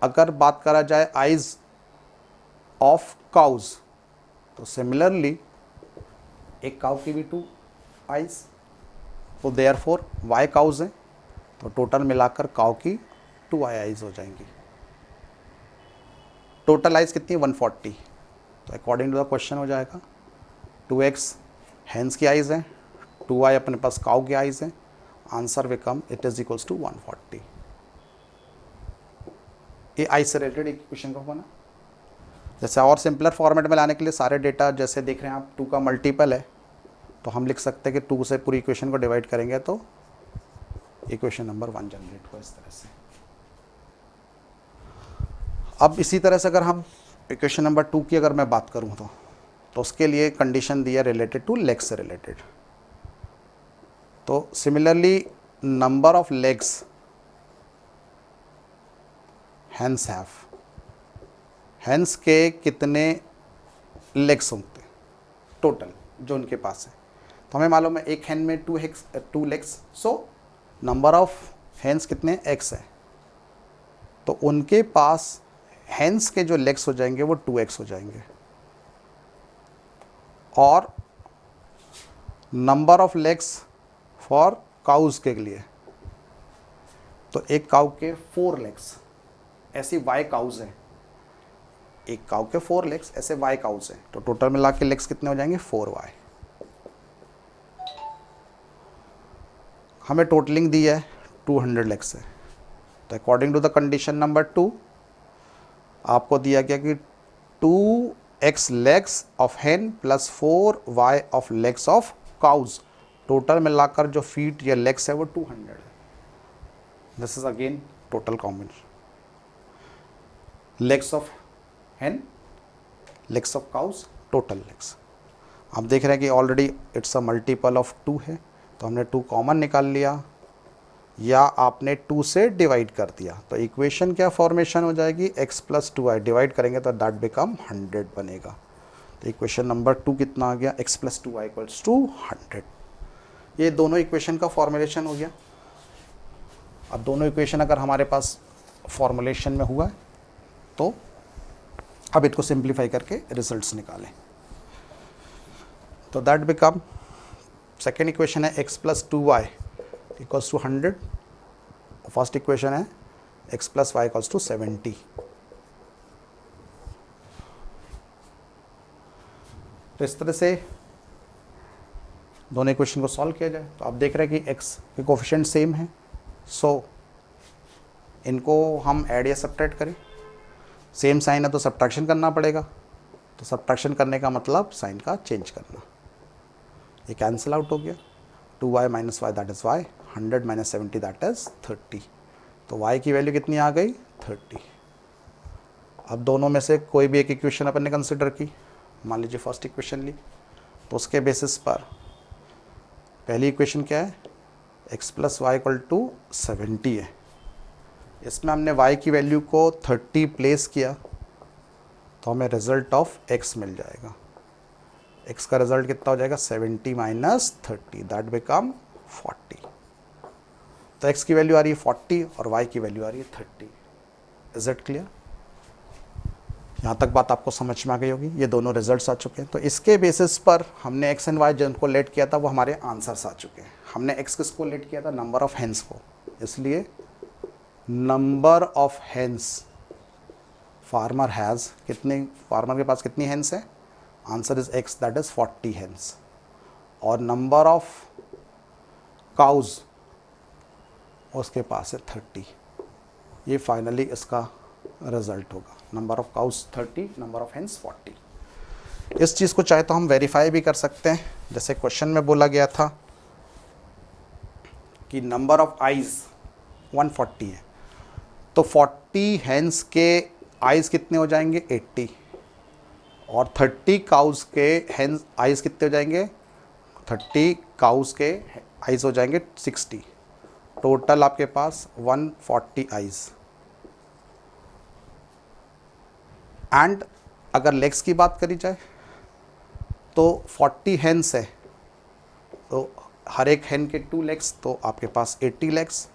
अगर बात करा जाए आइज ऑफ काउज, तो सिमिलरली एक काउ की भी 2 आइज, तो देयरफॉर वाई काउज हैं, तो टोटल मिलाकर काउ की 2 आइज हो जाएंगी। टोटल आइज कितनी 140, तो अकॉर्डिंग टू द क्वेश्चन हो जाएगा 2x हैंस की आइज है, 2i अपने पास काउ की आइज है, answer become it is equals to 140। ये आइज से रिलेटेड इक्वेशन का बना। जैसे और सिंपलर फॉर्मेट में लाने के लिए सारे डेटा जैसे देख रहे हैं आप 2 का मल्टीपल है, तो हम लिख सकते हैं कि 2 से पूरी इक्वेशन को डिवाइड करेंगे तो इक्वेशन नंबर 1 जनरेट हो इस तरह से। अब इसी तरह से अगर हम इक्वेशन नंबर 2 की अगर मैं बात करूं तो उसके लिए कंडीशन दी है रिलेटेड टू लेग्स से रिलेटेड। तो similarly number of legs hens have, hens के कितने लेग्स होंगे टोटल जो उनके पास है, तो हमें मालूम है एक हैन में 2 legs, so number of hens कितने x है, तो उनके पास हैंस के जो लेग्स हो जाएंगे वो 2x हो जाएंगे। और number of legs for cows के लिए, तो एक काउ के 4 लेग्स, ऐसी y काउज है, एक काउ के 4 लेग्स ऐसे y काउज है, तो टोटल मिला के लेग्स कितने हो जाएंगे 4y। हमें टोटलिंग दी है 200 लेग्स है, तो according to the condition number 2 आपको दिया गया कि 2x legs of hen plus 4y of legs of cows, total मिलाकर जो फीट या लेग्स है वो 200 है। This is again total combination, legs of hen, legs of cows, total legs. आप देख रहे हैं कि already it's a multiple of 2 है, तो हमने 2 कॉमन निकाल लिया या आपने 2 से डिवाइड कर दिया, तो इक्वेशन क्या फॉर्मेशन हो जाएगी, x प्लस 2y डिवाइड करेंगे तो दैट बिकम 100 बनेगा। तो इक्वेशन नंबर 2 कितना आ गया, x plus 2y equals to 100। ये दोनों इक्वेशन का फॉर्मुलेशन हो गया। अब दोनों इक्वेशन अगर हमारे पास फॉर्मुलेशन में हुआ है तो अब इसको सिंप्लीफाई करके रिजल्ट्स निकालें। तो दैट बिकम, सेकेंड इक्वेशन है x plus 2y equals to 100, first equation है x plus Y equals to 70। तो इस तरह से दोनों इक्वेशन को सॉल्व किया जाए तो आप देख रहे हैं कि x के कोफिशिएंट सेम है, सो इनको हम ऐड या सब्ट्रैक्ट करें। सेम साइन है तो सब्ट्रैक्शन करना पड़ेगा, तो सब्ट्रैक्शन करने का मतलब साइन का चेंज करना। ये कैंसिल आउट हो गया, 2y minus y that is y, 100 minus 70 that is 30। तो y की वैल्यू कितनी आ गई, 30। अब दोनों में से कोई भी एक इक्वेशन अपन ने कंसिडर की, मान लीजिए फर्स्ट इक्वेशन ली, तो उसके बेसिस पर पहली इक्वेशन क्या है, x plus Y equal to 70 है। इसमें हमने y की वैल्यू को 30 प्लेस किया तो हमें रिजल्ट ऑफ x मिल जाएगा। x का रिजल्ट कितना हो जाएगा, 70 माइनस 30 दैट बिकम 40। तो x की वैल्यू आ रही है 40 और y की वैल्यू आ रही है 30। Is it clear? यहाँ तक बात आपको समझ में आ गई होगी। ये दोनों रिजल्ट्स आ चुके हैं, तो इसके बेसिस पर हमने x एंड y जिनको लेट किया था वो हमारे आंसर्स आ चुके हैं। हमने x किसको लेट किया था, नंबर ऑफ हेन्स को, इसलिए number of hens farmer has, कितने फार्मर के पास कितनी हेन्स है, answer is x that is 40 hens. और नंबर ऑफ काउज उसके पास है 30। ये फाइनली इसका रिजल्ट होगा, number of cows 30, number of hens 40। इस चीज़ को चाहे तो हम वेरीफाई भी कर सकते हैं, जैसे क्वेश्चन में बोला गया था कि नंबर ऑफ आइज़ 140 है, तो 40 हेन्स के आइज़ कितने हो जाएंगे, 80, और 30 काउज के हेन्स आइज़ कितने हो जाएंगे, 30 काउज के आइज़ हो जाएंगे 60। टोटल आपके पास 140 आइज़। एंड अगर लेग्स की बात करी जाए तो 40 हेन्स है, तो हर एक हेन के 2 लेग्स, तो आपके पास 80 लेग्स,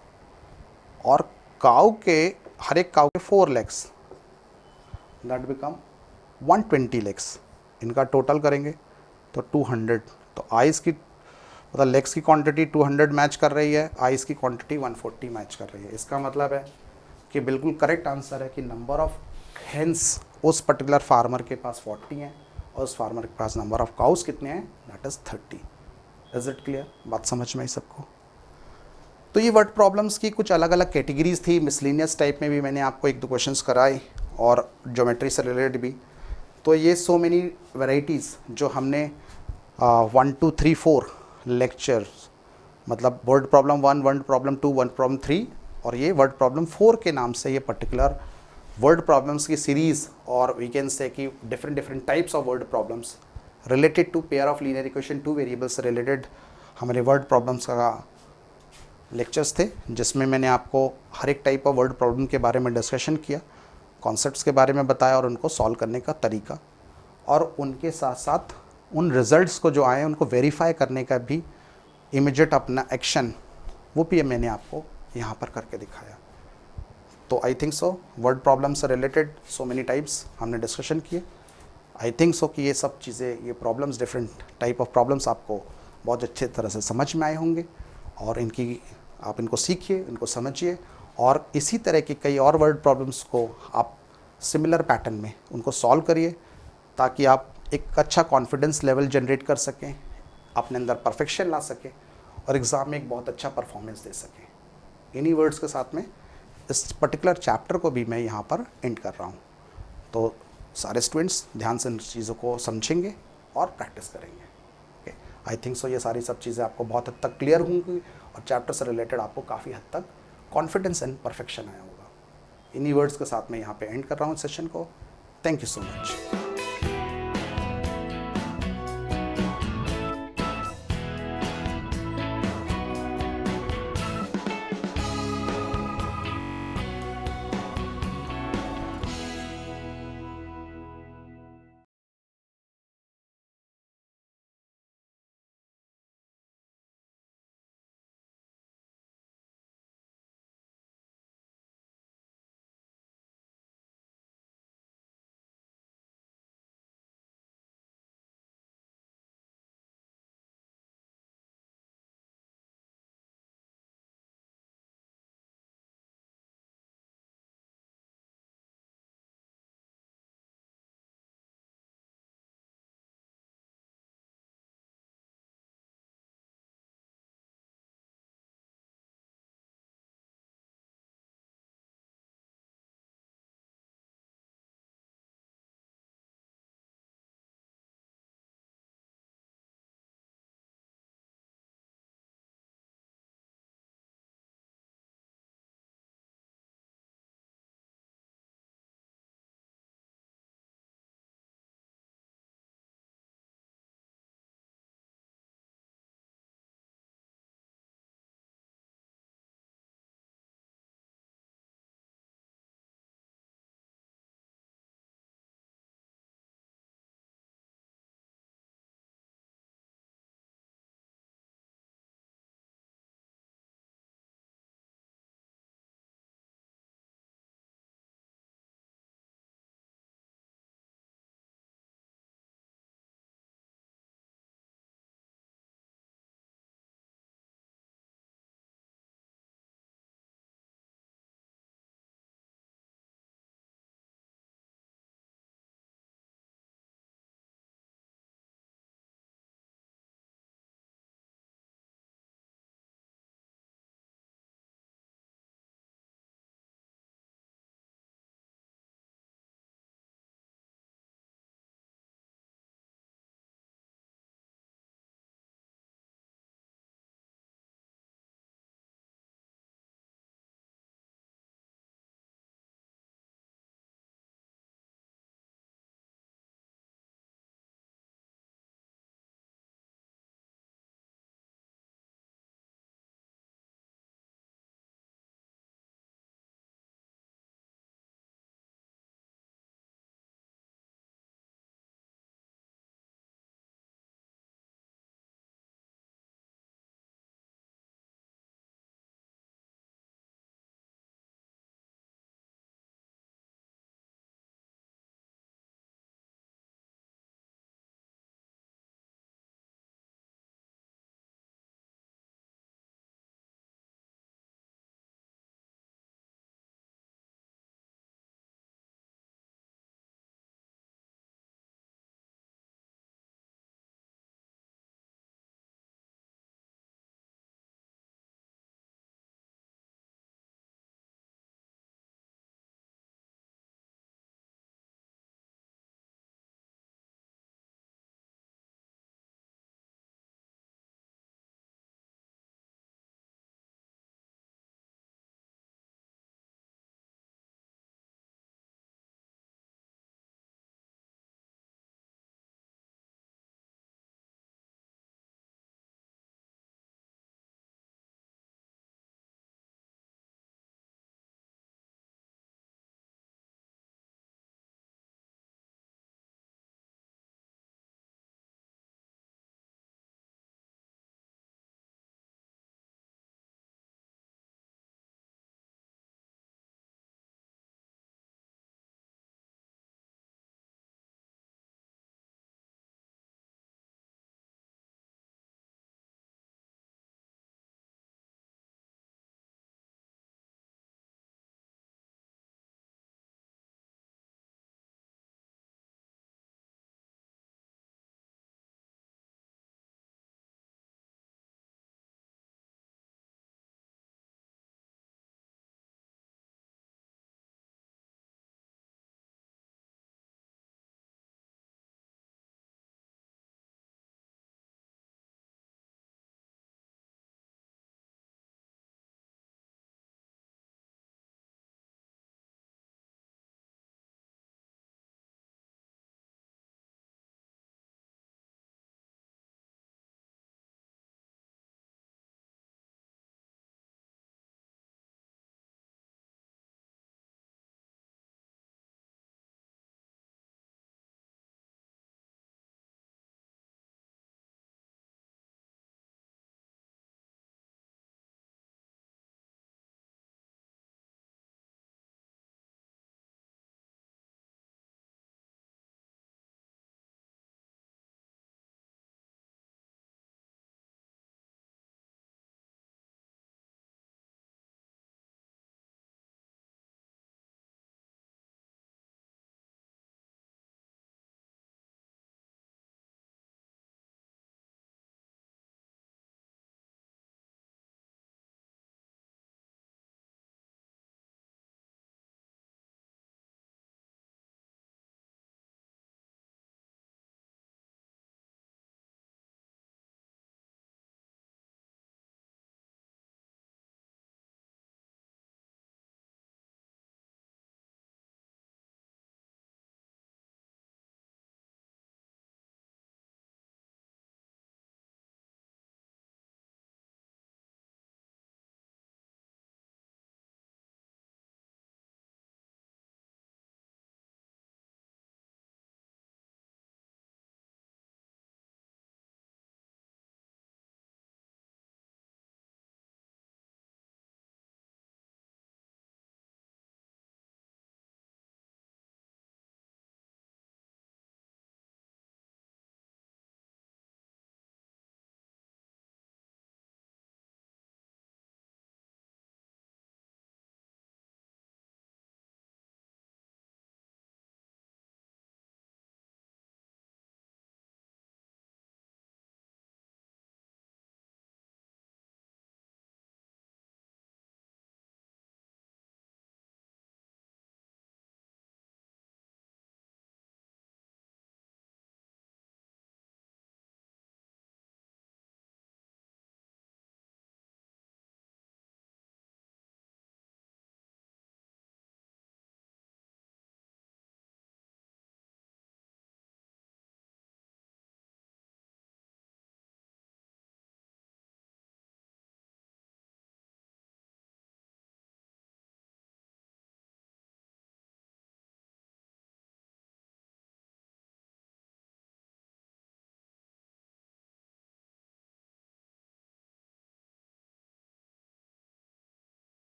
और काऊ के हर एक काऊ के 4 लेग्स, दैट बिकम 120 लेग्स। इनका टोटल करेंगे तो 200। तो आइज़ की मतलब लेग्स की क्वांटिटी 200 मैच कर रही है, आइज़ की क्वांटिटी 140 मैच कर रही है। इसका मतलब है कि बिल्कुल करेक्ट आंसर है कि नंबर ऑफ हेन्स उस पर्टिकुलर फार्मर के पास 40 हैं और उस फार्मर के पास नंबर ऑफ काउस कितने हैं, that is 30। Is it clear? बात समझ में आई सबको? तो ये वर्ड प्रॉब्लम्स की कुछ अलग अलग कैटेगरीज थी। मिसलिनियस टाइप में भी मैंने आपको 1-2 क्वेश्चंस कराए और ज्योमेट्री से रिलेटेड भी। तो ये सो मेनी वैराइटीज़ जो हमने 1, 2, 3, 4 लेक्चर्स, मतलब word problem 1, word problem 2, word problem 3 और ये वर्ड प्रॉब्लम 4 के नाम से ये पर्टिकुलर वर्ड प्रॉब्लम्स की सीरीज़, और वी कैन से कि different types of word problems related to pair of linear equation, 2 variables से रिलेटेड हमारे वर्ड प्रॉब्लम्स का लेक्चर्स थे, जिसमें मैंने आपको हर एक टाइप ऑफ वर्ड प्रॉब्लम के बारे में डिस्कशन किया, कॉन्सेप्ट्स के बारे में बताया और उनको सॉल्व करने का तरीका, और उनके साथ साथ उन रिज़ल्ट्स को जो आए उनको वेरीफाई करने का भी इमीडिएट अपना एक्शन वो भी मैंने आपको यहाँ पर करके दिखाया। तो आई थिंक सो वर्ड प्रॉब्लम से रिलेटेड सो मेनी टाइप्स हमने डिस्कशन किए। आई थिंक सो कि ये सब चीज़ें, ये problems, different type of problems आपको बहुत अच्छे तरह से समझ में आए होंगे, और आप इनको सीखिए, इनको समझिए, और इसी तरह की कई और वर्ड प्रॉब्लम्स को आप सिमिलर पैटर्न में उनको सॉल्व करिए, ताकि आप एक अच्छा कॉन्फिडेंस लेवल जनरेट कर सकें, अपने अंदर परफेक्शन ला सकें और एग्ज़ाम में एक बहुत अच्छा परफॉर्मेंस दे सकें। इन्हीं वर्ड्स के साथ में इस पर्टिकुलर चैप्टर को भी मैं यहाँ पर एंड कर रहा हूँ। तो सारे स्टूडेंट्स ध्यान से इन चीज़ों को समझेंगे और प्रैक्टिस करेंगे। ओके, आई थिंक सो ये सारी सब चीज़ें आपको बहुत हद तक क्लियर होंगी और चैप्टर से रिलेटेड आपको काफ़ी हद तक कॉन्फिडेंस एंड परफेक्शन आया होगा। इन्हीं वर्ड्स के साथ मैं यहाँ पे एंड कर रहा हूँ सेशन को। Thank you so much.